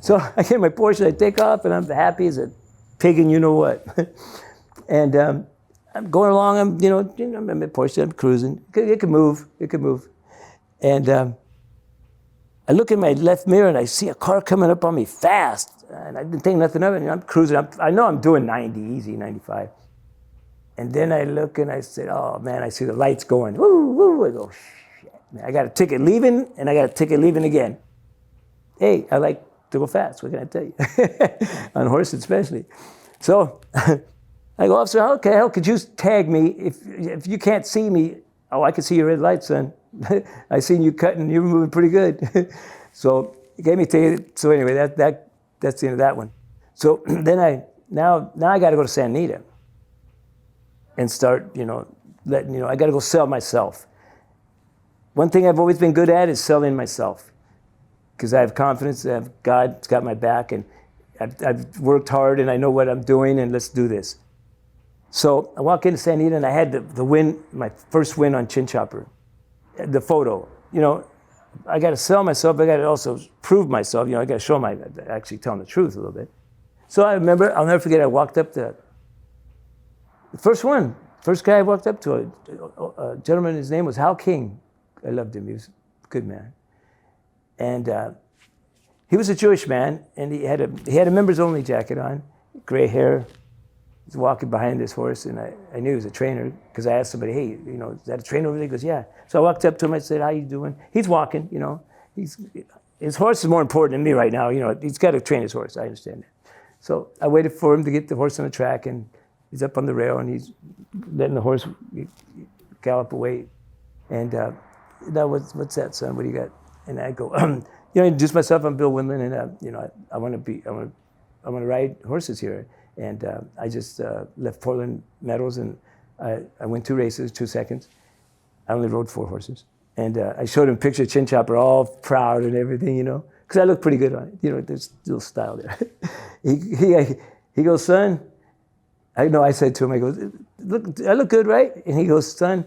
So I get in my Porsche, I take off, and I'm happy as a pig and you know what. And I'm going along, I'm at Porsche, I'm cruising. It could move. And I look in my left mirror and I see a car coming up on me fast. And I didn't think nothing of it. And I'm cruising. I know I'm doing 90, easy, 95. And then I look and I said, oh man, I see the lights going. Woo, woo. I go, shit, man. I got a ticket leaving and I got a ticket leaving again. Hey, I like to go fast. What can I tell you? On horses especially. So I go, officer, how could you tag me if you can't see me? Oh, I can see your red light, son. I seen you cutting. You were moving pretty good. So he gave me a ticket. So anyway, that's the end of that one. So then now I got to go to Santa Anita and start, I got to go sell myself. One thing I've always been good at is selling myself, because I have confidence that God's got my back, and I've worked hard, and I know what I'm doing, and let's do this. So I walk into Santa Anita, and I had the win, my first win on Chin Chopper. The photo, I got to sell myself. I got to also prove myself. I got to show actually telling the truth a little bit. So I remember, I'll never forget, I walked up to the first guy I walked up to, a gentleman, his name was Hal King. I loved him, he was a good man. And he was a Jewish man, and he had a members only jacket on, gray hair. He's walking behind this horse, and I knew he was a trainer, because I asked somebody, hey, is that a trainer over there? He goes, yeah. So I walked up to him, I said, how you doing? He's walking, his horse is more important than me right now, he's got to train his horse, I understand that. So I waited for him to get the horse on the track, and he's up on the rail, and he's letting the horse gallop away. And that was, what's that, son? What do you got? And I go, introduce myself, I'm Bill Winland, and I want to ride horses here. And I just left Portland Meadows, and I went 2 races, 2 seconds. I only rode 4 horses. And I showed him a picture of Chin Chopper, all proud and everything, because I look pretty good on it. There's a little style there. He goes, son, I said to him, I go, look, I look good, right? And he goes, son,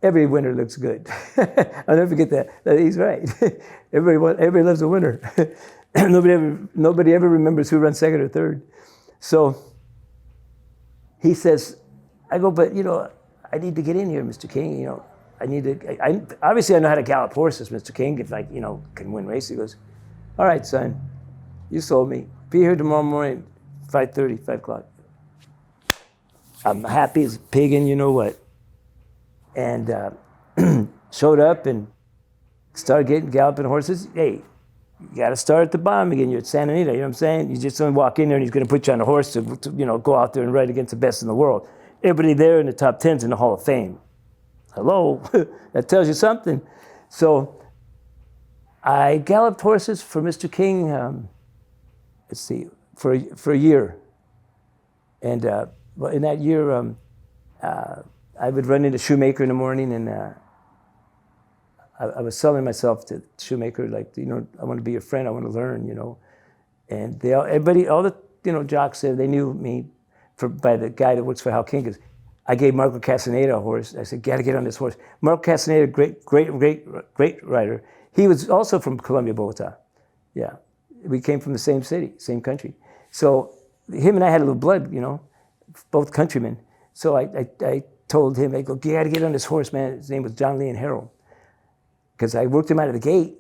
every winner looks good. I'll never forget that. He's right. Everybody loves a winner. Nobody ever remembers who runs second or third. So he says, I go, but I need to get in here, Mr. King. Obviously I know how to gallop horses, Mr. King, if I, can win races. He goes, all right, son, you sold me. Be here tomorrow morning, 5:30, 5 o'clock. I'm happy as a pig and you know what. And showed up and started galloping horses. Hey, you got to start at the bottom again. You're at Santa Anita, you know what I'm saying? You just don't walk in there and he's going to put you on a horse to go out there and ride against the best in the world. Everybody there in the top 10's in the Hall of Fame. Hello, that tells you something. So I galloped horses for Mr. King, for a year. And in that year, I would run into Shoemaker in the morning, and I was selling myself to Shoemaker, like, I want to be your friend, I want to learn, And all the jocks there, they knew me by the guy that works for Hal King. I gave Marco Castaneda a horse. I said, gotta get on this horse. Marco Castaneda, great rider. He was also from Colombia, Bogota. Yeah, we came from the same city, same country. So him and I had a little blood, both countrymen. So I told him, I go, you gotta get on this horse, man. His name was John Lee and Harold. Because I worked him out of the gate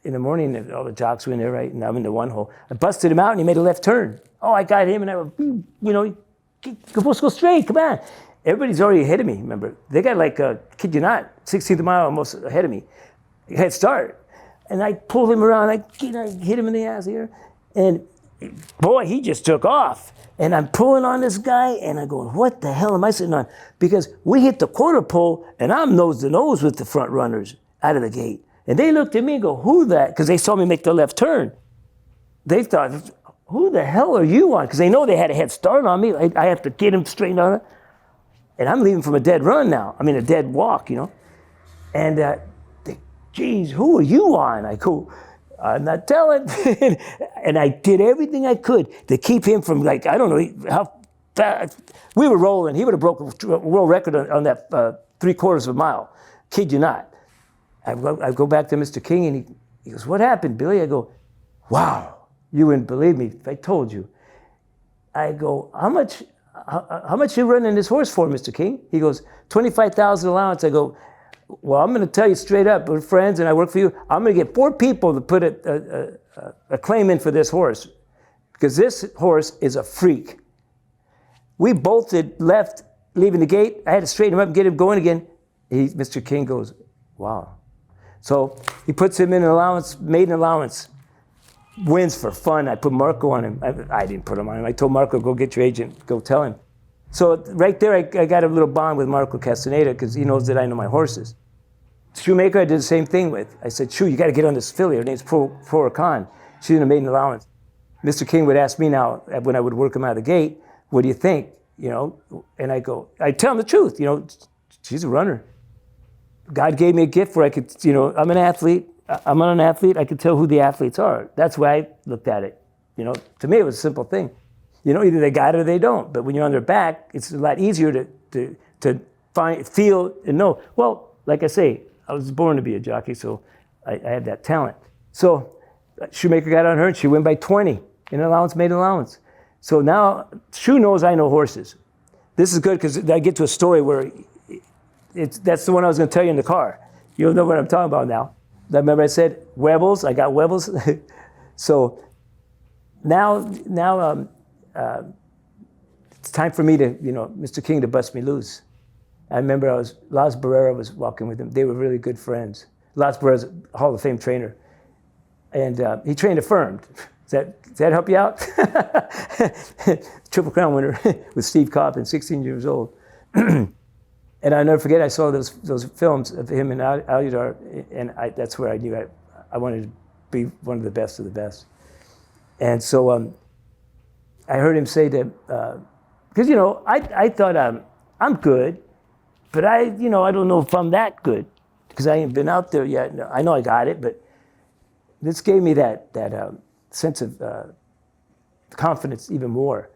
in the morning, and all the jocks were in there, right? And I'm in the one hole. I busted him out, and he made a left turn. Oh, I got him, and I went, you're supposed to go straight, come on. Everybody's already ahead of me, remember? They got kid you not, 16th mile almost ahead of me. Head start. And I pulled him around, I hit him in the ass here. And boy, he just took off. And I'm pulling on this guy, and I'm going, what the hell am I sitting on? Because we hit the quarter pole, and I'm nose to nose with the front runners out of the gate. And they looked at me and go, who that? Because they saw me make the left turn. They thought, who the hell are you on? Because they know they had a head start on me. I have to get him straightened on it. And I'm leaving from a dead run now. I mean, a dead walk, And geez, who are you on? I go, I'm not telling. And I did everything I could to keep him from, like, I don't know how fast. We were rolling. He would have broke a world record on that 3/4 of a mile. Kid you not. I go back to Mr. King, and he goes, what happened, Billy? I go, wow, you wouldn't believe me if I told you. I go, how much you running this horse for, Mr. King? He goes, 25,000 allowance. I go, well, I'm going to tell you straight up, we're friends and I work for you. I'm going to get 4 people to put a claim in for this horse, because this horse is a freak. We bolted left, leaving the gate. I had to straighten him up and get him going again. Mr. King goes, wow. So he puts him in an allowance, maiden allowance, wins for fun. I put Marco on him. I didn't put him on him. I told Marco, go get your agent, go tell him. So right there, I got a little bond with Marco Castaneda, because he knows that I know my horses. Shoemaker, I did the same thing with. I said, Shoo, you got to get on this filly. Her name's Pro Khan. She's in a maiden allowance. Mr. King would ask me now, when I would work him out of the gate, what do you think? And I tell him the truth. She's a runner. God gave me a gift where I could, I'm an athlete. I'm not an athlete. I could tell who the athletes are. That's why I looked at it. To me, it was a simple thing. Either they got it or they don't. But when you're on their back, it's a lot easier to feel and know. Well, like I say, I was born to be a jockey, so I had that talent. So Shoemaker got on her, and she went by 20 in allowance, made allowance. So now Shoe knows I know horses. This is good, because I get to a story where that's the one I was going to tell you in the car. You'll know what I'm talking about now. Remember I said Webbles? I got Webbles. So now it's time for me to, Mr. King to bust me loose. I remember Las Barrera was walking with him. They were really good friends. Las Barrera's a Hall of Fame trainer. And he trained Affirmed. Does that help you out? Triple Crown winner with Steve Cobb, 16 years old. And I'll never forget, I saw those films of him and Aludar, and that's where I knew I wanted to be one of the best of the best. And so I heard him say that, because, I thought I'm good, but I don't know if I'm that good, because I ain't been out there yet. I know I got it, but this gave me that sense of confidence even more.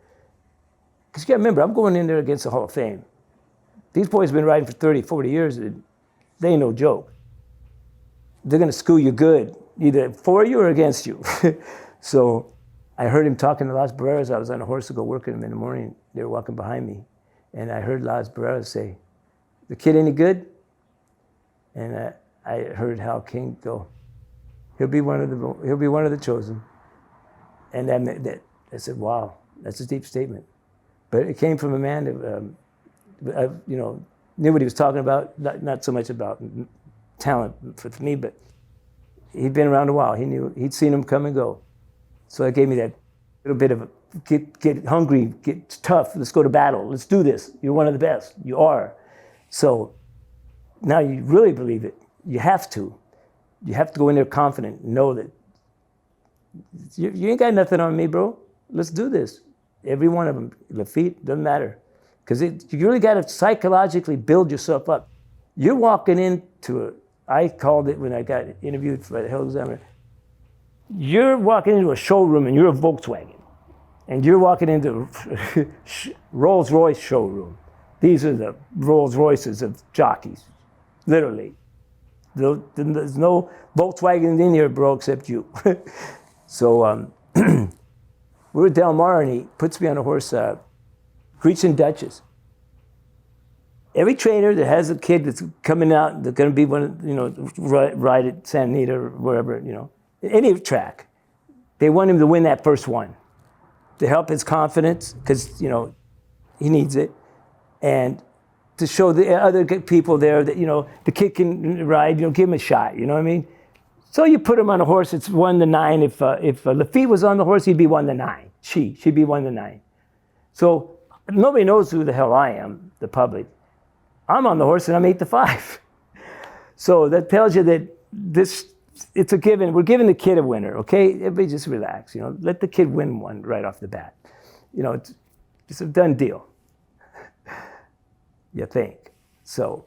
Because you got to remember, I'm going in there against the Hall of Fame. These boys have been riding for 30, 40 years. They ain't no joke. They're going to school you good, either for you or against you. So I heard him talking to Las Barreras. I was on a horse to go work with him in the morning. They were walking behind me. And I heard Las Barreras say, the kid any good? And I heard Hal King go, he'll be one of the chosen. And I said, wow, that's a deep statement. But it came from a man that, knew what he was talking about, not so much about talent for me, but he'd been around a while. He'd seen him come and go. So it gave me that little bit of get hungry, get tough, let's go to battle, let's do this. You're one of the best, you are. So now you really believe it. You have to. You have to go in there confident, know that you ain't got nothing on me, bro. Let's do this. Every one of them, Lafitte, doesn't matter. Because you really got to psychologically build yourself up. You're walking into I called it when I got interviewed for the Hill Examiner, you're walking into a showroom and you're a Volkswagen. And you're walking into a Rolls-Royce showroom. These are the Rolls-Royces of jockeys, literally. There's no Volkswagen in here, bro, except you. So we're at Del Mar, and he puts me on a horse, Grecian Duchess. Every trainer that has a kid that's coming out, they're going to be ride at Santa Anita or wherever, any track, they want him to win that first one to help his confidence, because, he needs it, and to show the other people there that, the kid can ride, give him a shot, you know what I mean? So you put him on a horse, it's 1-9. If Lafitte was on the horse, he'd be 1-9. She'd be 1-9. So nobody knows who the hell I am, the public. I'm on the horse and I'm 8-5. So that tells you that it's a given. We're giving the kid a winner, okay? Everybody just relax, let the kid win one right off the bat. It's a done deal. you think. So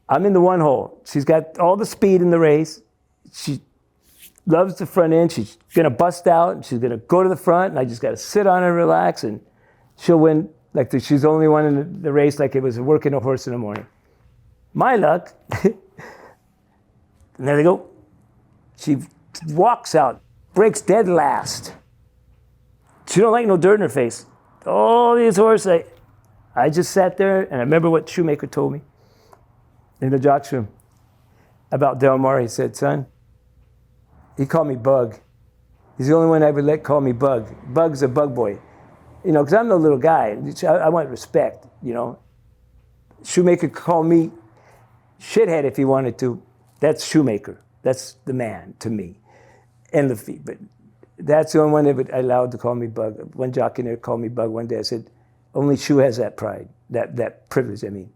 I'm in the one hole. She's got all the speed in the race. She loves the front end. She's going to bust out, and she's going to go to the front, and I just got to sit on her and relax, and she'll win. Like she's the only one in the race, like it was working a horse in the morning. My luck, and there they go. She walks out, breaks dead last. She don't like no dirt in her face. All these horses, I just sat there, and I remember what Shoemaker told me in the jocks room about Del Mar. He said, son, he called me Bug. He's the only one I would let call me Bug. Bug's a bug boy. You know, because I'm no little guy. I want respect, you know. Shoemaker could call me shithead if he wanted to. That's Shoemaker. That's the man to me. And the feet. But that's the only one that would allowed to call me Bug. One jockey there called me Bug one day. I said, only Shoe has that pride, that privilege, I mean.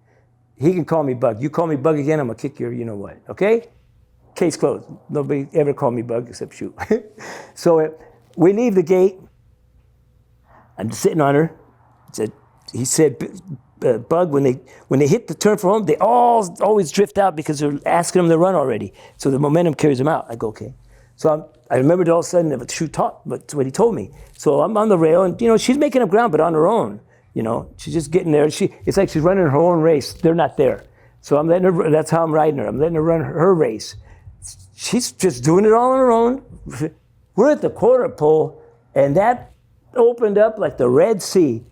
He can call me Bug. You call me Bug again, I'm going to kick your you know what, okay? Case closed. Nobody ever called me Bug except Shoe. So we leave the gate. I'm sitting on her. He said, Bug, when they hit the turn for home, they all always drift out because they're asking them to run already. So the momentum carries them out. I go, okay. So I remembered all of a sudden that Shoe taught, but what he told me. So I'm on the rail, and you know she's making up ground, but on her own. You know, she's just getting there. It's like she's running her own race. They're not there. So I'm letting her. That's how I'm riding her. I'm letting her run her race. She's just doing it all on her own. We're at the quarter pole, and that opened up like the Red Sea.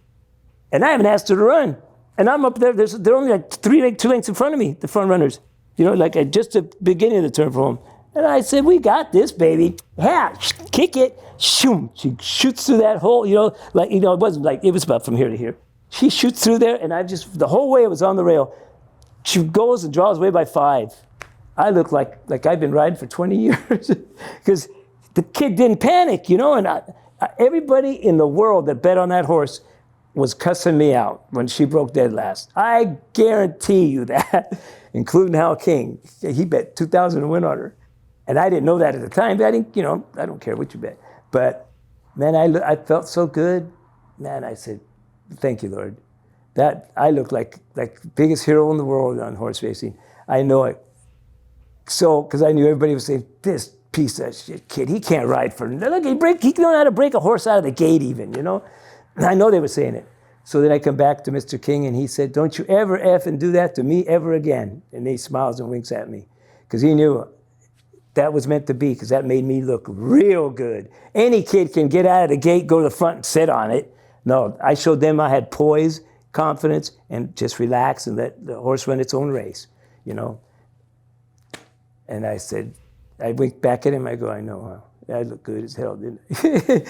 And I haven't asked her to run. And I'm up there. They're only like 2 lengths in front of me, the front runners. You know, like at just the beginning of the turn for home. And I said, we got this, baby. Yeah, kick it. Shoom. She shoots through that hole, you know, like, you know, it wasn't like, it was about from here to here. She shoots through there, and the whole way it was on the rail. She goes and draws away by 5. I look like I've been riding for 20 years because the kid didn't panic, you know, and everybody in the world that bet on that horse was cussing me out when she broke dead last. I guarantee you that, including Hal King. He bet 2,000 to win on her. And I didn't know that at the time, but I didn't, you know, I don't care what you bet. But man, I felt so good. Man, I said, thank you, Lord. That I look like the biggest hero in the world on horse racing. I know it. So, because I knew everybody was saying, this piece of shit kid, he can't ride for, look, he know how to break a horse out of the gate even, you know? And I know they were saying it. So then I come back to Mr. King, and he said, don't you ever effing do that to me ever again. And he smiles and winks at me, because he knew that was meant to be, because that made me look real good. Any kid can get out of the gate, go to the front, and sit on it. No, I showed them I had poise, confidence, and just relax and let the horse run its own race, you know? And I said, I winked back at him, I go, I know, huh? I look good as hell, didn't I?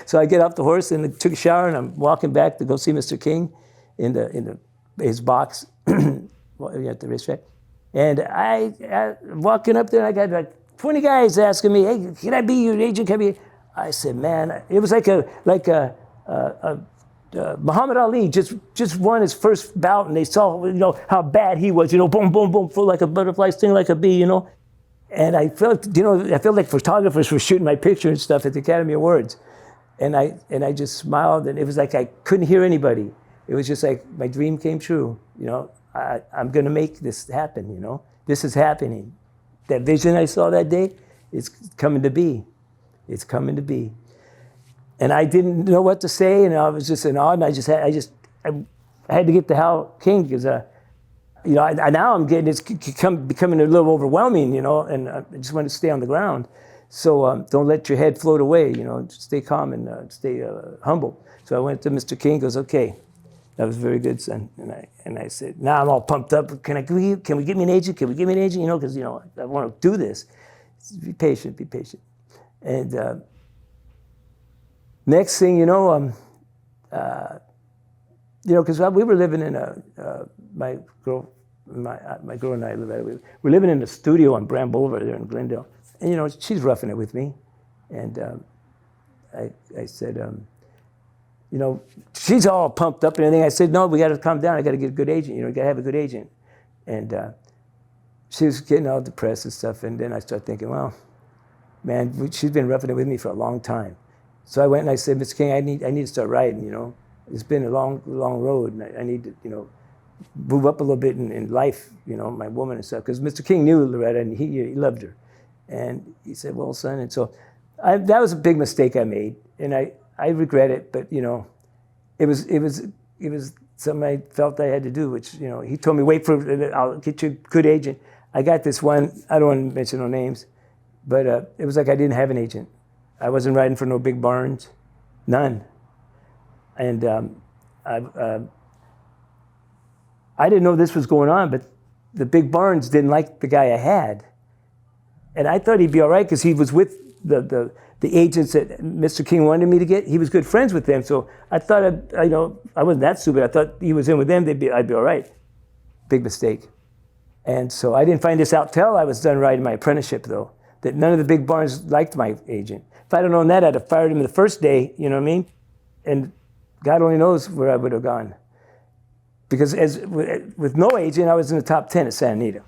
So I get off the horse and I took a shower, and I'm walking back to go see Mr. King in his box at the racetrack. And I walking up there, and I got like 20 guys asking me, hey, can I be your agent? Can I be? I said, man, it was like Muhammad Ali just won his first bout, and they saw, you know, how bad he was, you know, boom, boom, boom, flew like a butterfly, sting like a bee, you know. And I felt like photographers were shooting my picture and stuff at the Academy Awards. And I just smiled, and it was like I couldn't hear anybody. It was just like my dream came true, you know. I'm gonna make this happen, you know. This is happening. That vision I saw that day, it's coming to be. It's coming to be. And I didn't know what to say, and I was just in awe, and I had to get to Hal King, because you know, now I'm getting, it's becoming a little overwhelming, you know, and I just want to stay on the ground. So don't let your head float away, you know, just stay calm and stay humble. So I went to Mr. King, goes, okay, that was very good, son. And I said, now I'm all pumped up. Can we get me an agent? Can we get me an agent? You know, because, you know, I want to do this. Be patient, be patient. And next thing you know, because we were living in my girl and I we're living in a studio on Brand Boulevard there in Glendale, and you know she's roughing it with me, and I said, you know, she's all pumped up and everything. I said, no, we got to calm down. I got to get a good agent. You know, you got to have a good agent, and she was getting all depressed and stuff. And then I started thinking, well, man, she's been roughing it with me for a long time. So I went and I said, Mr. King, I need to start writing, you know. It's been a long road, and I need to, you know, move up a little bit in life, you know, my woman and stuff. Because Mr. King knew Loretta and he loved her. And he said, well, son, and so that was a big mistake I made. And I regret it, but, you know, it was something I felt I had to do, which, you know, he told me, wait for, I'll get you a good agent. I got this one, I don't want to mention no names, but it was like I didn't have an agent. I wasn't riding for no big barns, none. And I didn't know this was going on, but the big barns didn't like the guy I had. And I thought he'd be all right because he was with the agents that Mr. King wanted me to get. He was good friends with them, so I thought, I wasn't that stupid. I thought he was in with them, I'd be all right. Big mistake. And so I didn't find this out till I was done riding my apprenticeship, though, that none of the big barns liked my agent. If I'd have known that, I'd have fired him the first day, you know what I mean? And God only knows where I would have gone. Because with no agent, I was in the top 10 at Santa Anita.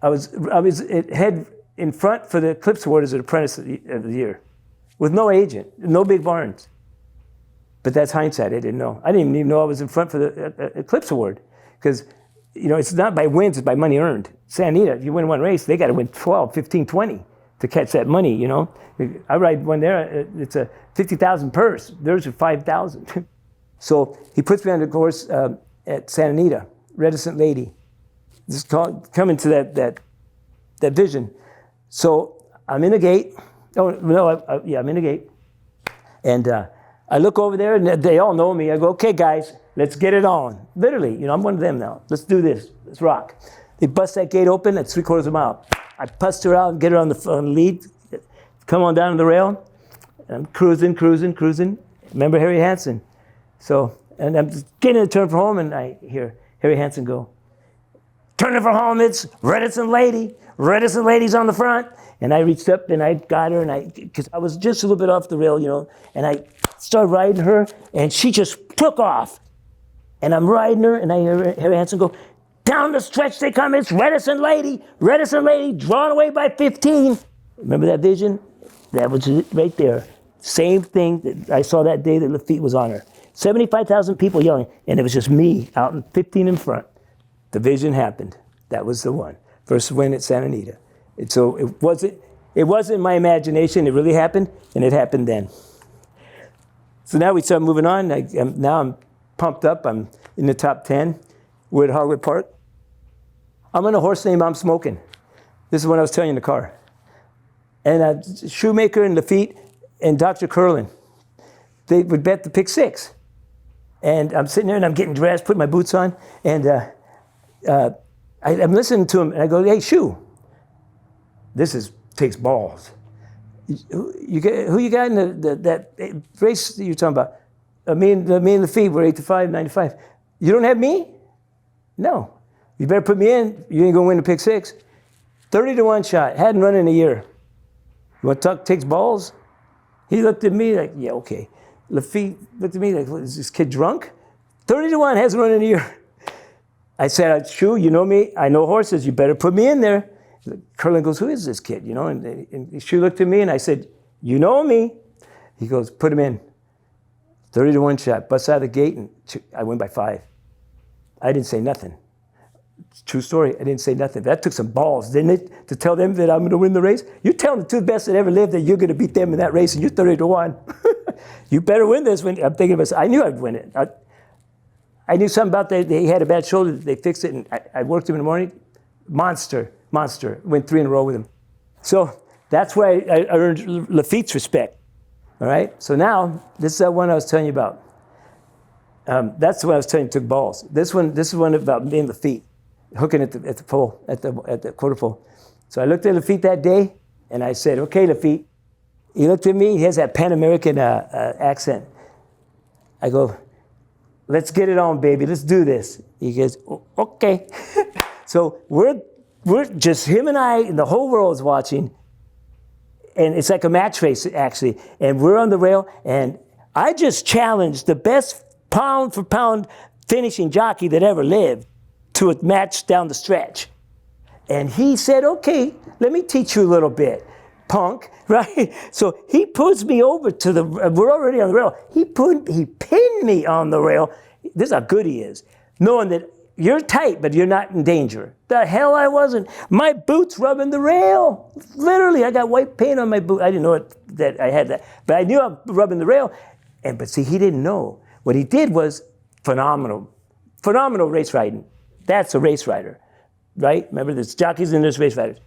I was head in front for the Eclipse Award as an apprentice of the year. With no agent, no big barns. But that's hindsight, I didn't know. I didn't even know I was in front for the Eclipse Award. Because, you know, it's not by wins, it's by money earned. Santa Anita, if you win one race, they got to win 12, 15, 20 to catch that money, you know. I ride one there, it's a 50,000 purse. Theirs are 5,000. So he puts me on the course at Santa Anita, Reticent Lady. Just coming to that vision. So I'm in the gate. Oh, no, I'm in the gate. And I look over there, and they all know me. I go, okay, guys, let's get it on. Literally, you know, I'm one of them now. Let's do this. Let's rock. They bust that gate open at 3/4 of a mile. I bust her out and get her on the lead. Come on down to the rail. And I'm cruising. Remember Harry Hansen? So, and I'm just getting a turn for home, and I hear Harry Hansen go, turning for home, it's Reticent Lady. Reticent Lady's on the front. And I reached up and I got her, and because I was just a little bit off the rail, you know, and I started riding her, and she just took off. And I'm riding her, and I hear Harry Hansen go, down the stretch they come, it's Reticent Lady, drawn away by 15. Remember that vision? That was it right there. Same thing that I saw that day that Lafitte was on her. 75,000 people yelling, and it was just me out in 15 in front. The vision happened. That was the one. First win at Santa Anita. So it wasn't my imagination. It really happened, and it happened then. So now we start moving on. Now I'm pumped up. I'm in the top 10. We're at Hogwood Park. I'm on a horse named I'm Smoking. This is what I was telling you in the car. And Shoemaker and Lafitte and Dr. Curlin, they would bet the pick 6. And I'm sitting there and I'm getting dressed, putting my boots on, and I'm listening to him, and I go, hey, Shoe, this takes balls. Who you got in that race that you're talking about? Me and Lafitte were 8-5, 9-5. You don't have me? No. You better put me in. You ain't gonna win the pick 6. 30-1 shot. Hadn't run in a year. You want to talk takes balls? He looked at me like, yeah, okay. Lafitte looked at me like, is this kid drunk? 30-1, hasn't run in a year. I said, Shoo, you know me, I know horses, you better put me in there. Curlin goes, who is this kid? You know, and Shoo looked at me and I said, you know me. He goes, put him in. 30-1 shot, bust out of the gate, and I win by 5. I didn't say nothing. True story, I didn't say nothing. That took some balls, didn't it? To tell them that I'm gonna win the race? You're telling the two best that ever lived that you're gonna beat them in that race, and you're 30-1. You better win this. I'm thinking of myself, I knew I'd win it. I knew something about that. They had a bad shoulder, they fixed it, and I worked him in the morning. Monster, went 3 in a row with him. So that's why I earned Lafitte's respect, all right? So now, this is that one I was telling you about. That's the one I was telling you took balls. This is one about me and Lafitte, hooking at the pole, at the quarter pole. So I looked at Lafitte that day, and I said, okay, Lafitte. He looked at me, he has that Pan-American accent. I go, let's get it on, baby, let's do this. He goes, okay. So we're just him and I, and the whole world is watching, and it's like a match race, actually, and we're on the rail, and I just challenged the best pound for pound finishing jockey that ever lived to a match down the stretch. And he said, okay, let me teach you a little bit, punk, right? So he puts me over to we're already on the rail. He pinned me on the rail. This is how good he is, knowing that you're tight, but you're not in danger. The hell I wasn't. My boot's rubbing the rail. Literally, I got white paint on my boot. I didn't know that I had that, but I knew I was rubbing the rail. But see, he didn't know. What he did was phenomenal race riding. That's a race rider, right? Remember, there's jockeys and there's race riders.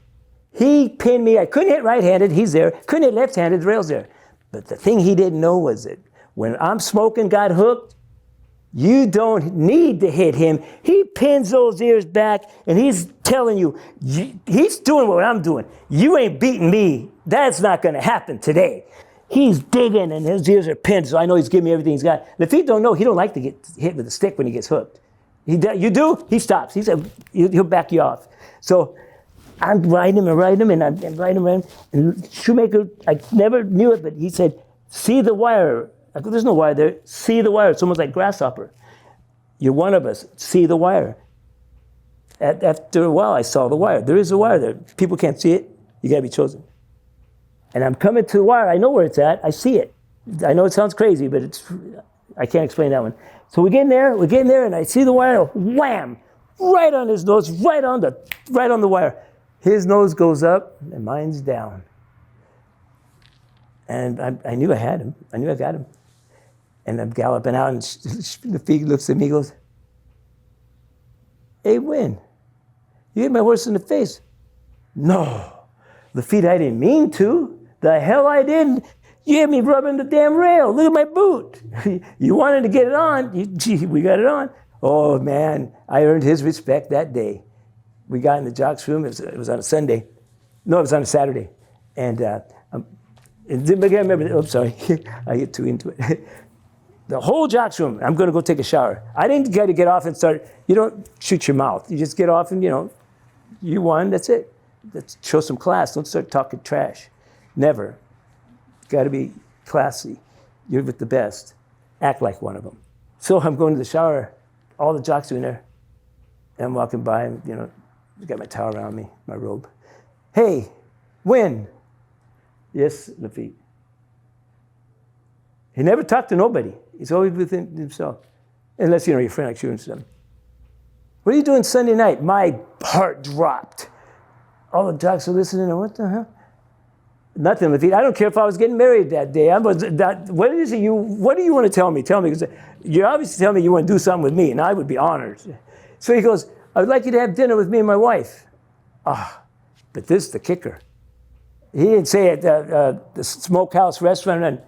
He pinned me. I couldn't hit right-handed. He's there. Couldn't hit left-handed. The rail's there. But the thing he didn't know was that when I'm smoking, got hooked, you don't need to hit him. He pins those ears back, and he's telling you, he's doing what I'm doing. You ain't beating me. That's not going to happen today. He's digging, and his ears are pinned, so I know he's giving me everything he's got. Lafitte don't know. He don't like to get hit with a stick when he gets hooked. You do? He stops. He said, he'll back you off. So I'm riding him, and I'm riding him. And Shoemaker, I never knew it, but he said, see the wire. I go, there's no wire there. See the wire. It's almost like grasshopper. You're one of us. See the wire. After a while, I saw the wire. There is a wire there. People can't see it. You got to be chosen. And I'm coming to the wire. I know where it's at. I see it. I know it sounds crazy, but I can't explain that one. So we get in there, and I see the wire. Wham! Right on his nose, right on the wire. His nose goes up, and mine's down. And I knew I had him. I knew I got him. And I'm galloping out, and Lafitte looks at me and goes, hey, Win, you hit my horse in the face. No, Lafitte, I didn't mean to. The hell I didn't. You hit me rubbing the damn rail. Look at my boot. You wanted to get it on. We got it on. Oh, man, I earned his respect that day. We got in the jocks room. It was on a Sunday. No, it was on a Saturday. And I remember, oh, sorry, I get too into it. The whole jocks room, I'm going to go take a shower. I didn't get off and start, you don't shoot your mouth. You just get off and, you won, that's it. Let's show some class. Don't start talking trash. Never. Got to be classy. You're with the best. Act like one of them. So I'm going to the shower. All the jocks are in there. And I'm walking by, and, got my towel around me, my robe. Hey, Win. Yes, Lafitte. He never talked to nobody. He's always within himself. Unless, your friend like shooting something. What are you doing Sunday night? My heart dropped. All the jocks are listening. What the hell? Nothing, Lafitte. I don't care if I was getting married that day. What do you want to tell me? Tell me. Because you obviously tell me you want to do something with me, and I would be honored. So he goes, I would like you to have dinner with me and my wife. But this is the kicker. He didn't say at the smokehouse restaurant. And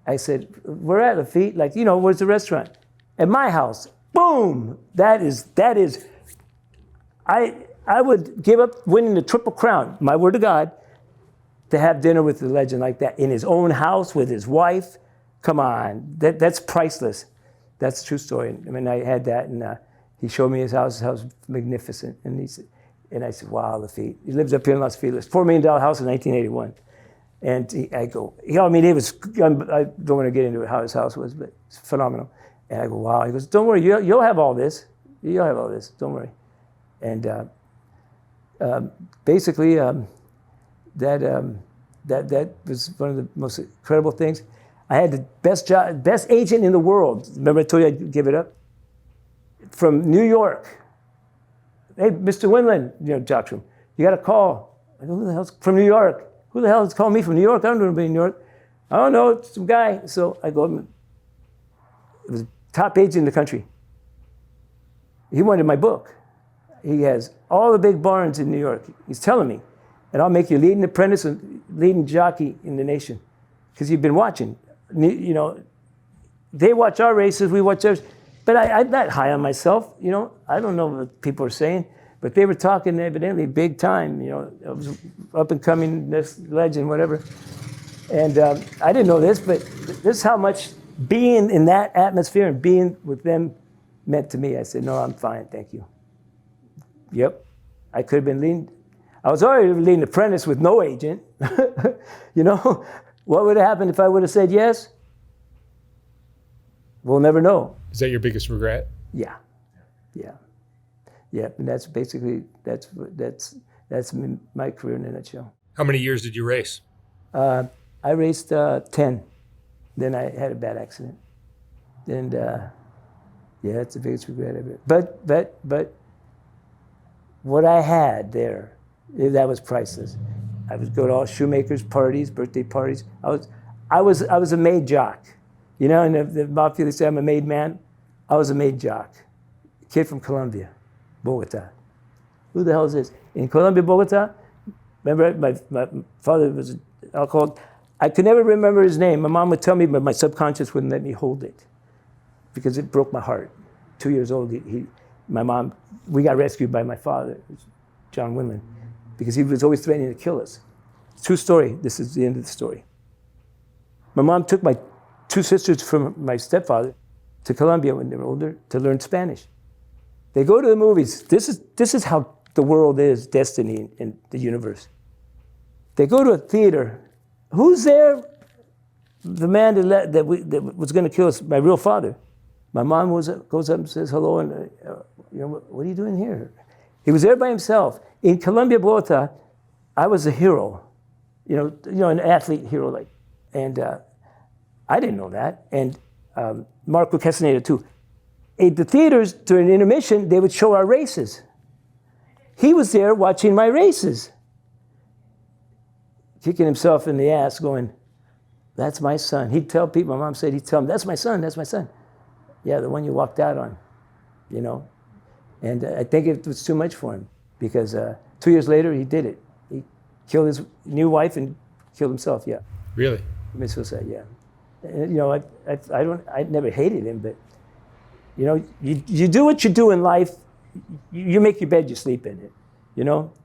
I said, where at, Lafitte? Like, where's the restaurant? At my house. Boom! That is, I would give up winning the Triple Crown, my word to God, to have dinner with a legend like that in his own house with his wife. Come on, that's priceless. That's a true story. I mean, I had that, and he showed me his house. His house was magnificent. And I said, wow, Lafitte. He lives up here in Los Feliz. $4 million house in 1981. And I go, I don't want to get into how his house was, but it's phenomenal. And I go, wow. He goes, don't worry, you'll have all this. You'll have all this, don't worry. And basically, that was one of the most incredible things. I had the best agent in the world. Remember I told you I'd give it up? From New York. Hey, Mr. Winland, jocks room. You got a call. I go, who the hell's from New York? Who the hell is calling me from New York? I don't know anybody in New York. I don't know, it's some guy. So I go, it was top agent in the country. He wanted my book. He has all the big barns in New York. He's telling me, and I'll make you leading apprentice and leading jockey in the nation. Because you've been watching. They watch our races, we watch theirs. But I'm not high on myself, I don't know what people are saying, but they were talking evidently big time, I was up and coming, this legend, whatever. And I didn't know this, but this is how much being in that atmosphere and being with them meant to me. I said, no, I'm fine, thank you. Yep, I could have been leading. I was already leading apprentice with no agent. What would have happened if I would have said yes? We'll never know. Is that your biggest regret? Yeah. And that's basically that's my career in a nutshell. How many years did you race? I raced 10. Then I had a bad accident, and Yeah, it's the biggest regret ever. But what I had there, that was priceless. I would go to all shoemakers' parties, birthday parties. I was a maid jock. You know, and the mafia, they say I'm a made man. I was a maid jock. Kid from Colombia, Bogota. Who the hell is this? In Colombia, Bogota, remember my father was an alcoholic. I could never remember his name. My mom would tell me, but my subconscious wouldn't let me hold it because it broke my heart. 2 years old, my mom, we got rescued by my father, John Winland, because he was always threatening to kill us. True story. This is the end of the story. My mom took my 2 sisters from my stepfather to Colombia when they were older to learn Spanish. They go to the movies. This is how the world is, destiny in the universe. They go to a theater. Who's there? The man that was going to kill us, my real father. My mom goes up and says hello, and what are you doing here? He was there by himself. In Colombia, Bogota, I was a hero, an athlete hero, and I didn't know that. And Marco Castaneda too. At the theaters during intermission, they would show our races. He was there watching my races, kicking himself in the ass, going, "That's my son." He'd tell people. My mom said he'd tell them, "That's my son. That's my son." Yeah, the one you walked out on, And I think it was too much for him because 2 years later he did it. He killed his new wife and killed himself. Yeah. Really? Committed suicide. Yeah. And, I never hated him, but you do what you do in life. You make your bed, you sleep in it.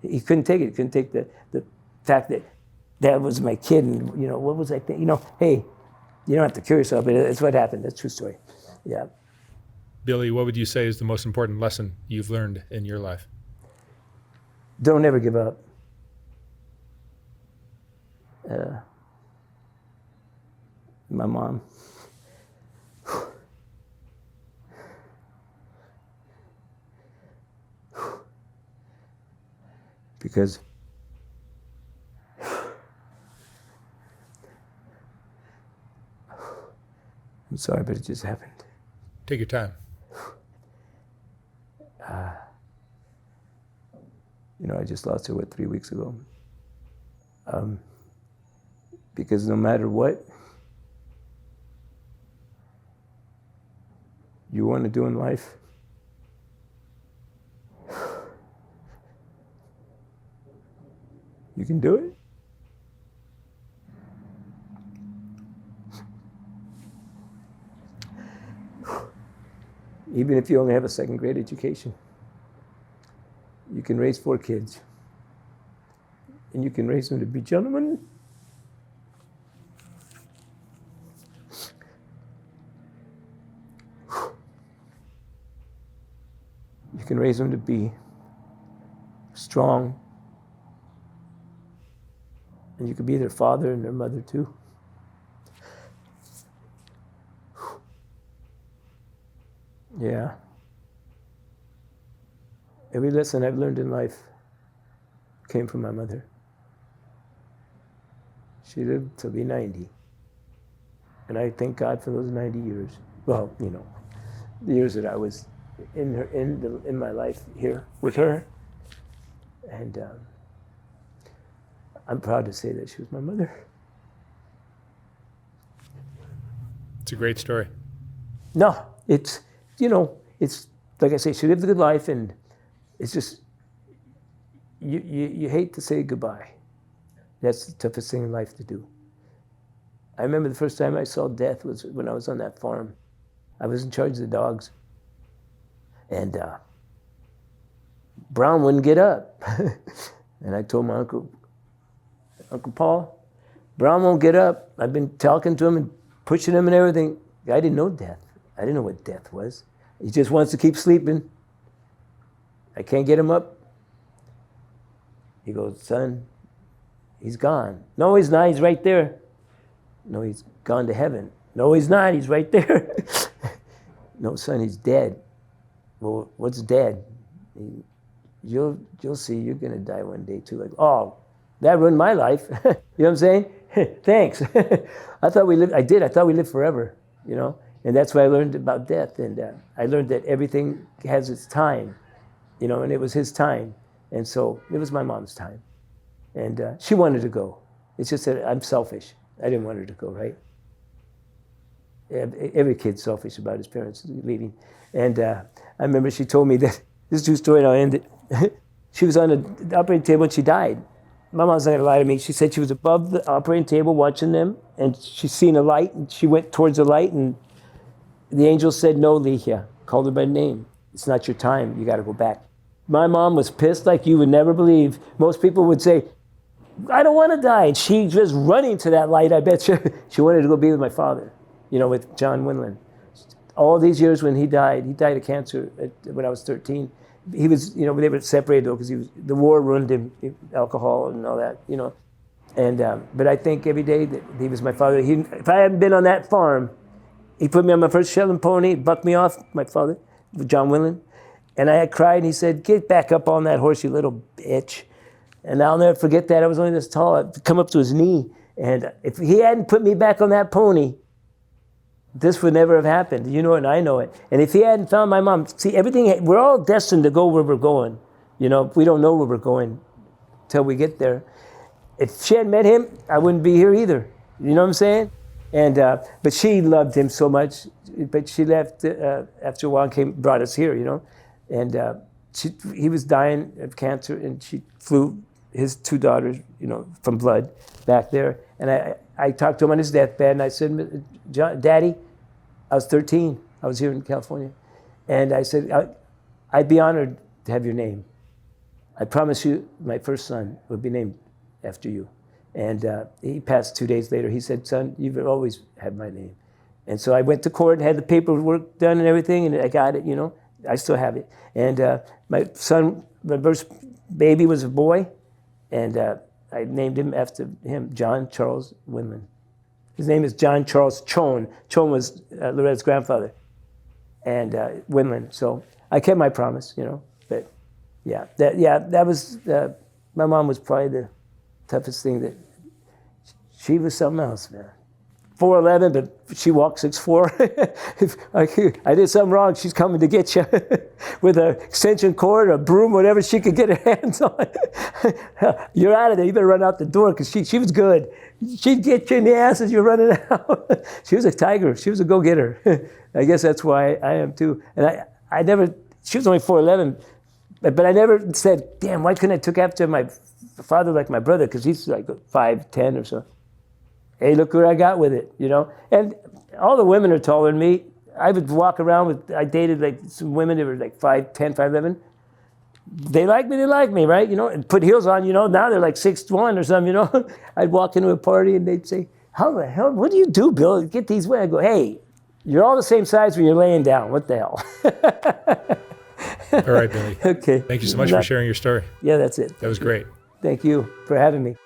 He couldn't take it. He couldn't take the fact that was my kid, and what was I thinking? Hey, you don't have to kill yourself, but it's what happened. That's a true story. Yeah. Billy, what would you say is the most important lesson you've learned in your life? Don't ever give up. My mom. Because I'm sorry, but it just happened. Take your time. I just lost her, 3 weeks ago? Because no matter what you want to do in life, you can do it. Even if you only have a second-grade education, you can raise 4 kids, and you can raise them to be gentlemen. You can raise them to be strong, and you can be their father and their mother too. Yeah. Every lesson I've learned in life came from my mother. She lived to be 90. And I thank God for those 90 years. Well, the years that I was in my life here with her. And I'm proud to say that she was my mother. It's a great story. No, it's like I say, she lived a good life, and it's just, you hate to say goodbye. That's the toughest thing in life to do. I remember the first time I saw death was when I was on that farm. I was in charge of the dogs. And Brown wouldn't get up. And I told my Uncle Paul, Brown won't get up. I've been talking to him and pushing him and everything. I didn't know death. I didn't know what death was. He just wants to keep sleeping. I can't get him up. He goes, "Son, he's gone." "No, he's not. He's right there." "No, he's gone to heaven." "No, he's not. He's right there." "No, son, he's dead." "Well, what's dead?" You'll see. You're going to die one day too. Like, oh, that ruined my life. You know what I'm saying? Thanks. I thought we lived. I did. I thought we lived forever. And that's what I learned about death. And I learned that everything has its time, you know, and it was his time. And so it was my mom's time. And she wanted to go. It's just that I'm selfish. I didn't want her to go, right? Every kid's selfish about his parents leaving. And I remember she told me that, this is a true story and I'll end it. She was on the operating table and she died. My mom's not gonna lie to me. She said she was above the operating table watching them and she seen a light and she went towards the light and the angel said, no, Lihia, called her by name. It's not your time, you gotta go back. My mom was pissed like you would never believe. Most people would say, I don't wanna die. And she was running to that light, I bet you. She wanted to go be with my father, you know, with John Winland. All these years when he died of cancer when I was 13. He was, you know, they were separated though because the war ruined him, alcohol and all that, you know. And but I think every day that he was my father. If I hadn't been on that farm, he put me on my first Shetland pony, bucked me off, my father, John Winland, and I had cried. And he said, "Get back up on that horse, you little bitch." And I'll never forget that. I was only this tall. I'd come up to his knee, and if he hadn't put me back on that pony, this would never have happened. You know it and I know it. And if he hadn't found my mom, see, everything, we're all destined to go where we're going. You know, we don't know where we're going till we get there. If she hadn't met him, I wouldn't be here either. You know what I'm saying? And but she loved him so much. But she left after a while and brought us here, you know. And he was dying of cancer and she flew his 2 daughters, you know, from blood back there. And I talked to him on his deathbed and I said, Daddy, I was 13. I was here in California. And I said, I'd be honored to have your name. I promise you my first son would be named after you. And he passed 2 days later. He said, son, you've always had my name. And so I went to court and had the paperwork done and everything, and I got it, you know. I still have it. And my first baby was a boy, and I named him after him, John Charles Winland. His name is John Charles Chone. Chone was Loretta's grandfather, and Winland. So I kept my promise, you know. But that was my mom was probably the toughest thing. That she was something else, man. 4'11", but she walked 6'4". If I did something wrong, she's coming to get you with an extension cord, a broom, whatever she could get her hands on. You're out of there. You better run out the door because she was good. She'd get you in the ass as you're running out. She was a tiger. She was a go-getter. I guess that's why I am too. And I never, she was only 4'11", but I never said, damn, why couldn't I took after my father like my brother? Because he's like 5'10" or so. Hey, look where I got with it, you know? And all the women are taller than me. I would walk around I dated like some women that were like 5'10", 5'11". They like me, right? You know, and put heels on, you know, now they're like 6'1" or something, you know? I'd walk into a party and they'd say, how the hell, what do you do, Bill? Get these women. I go, hey, you're all the same size when you're laying down. What the hell? All right, Billy. Okay. Thank you so much for sharing your story. Yeah, that's it. That was great. Thank you for having me.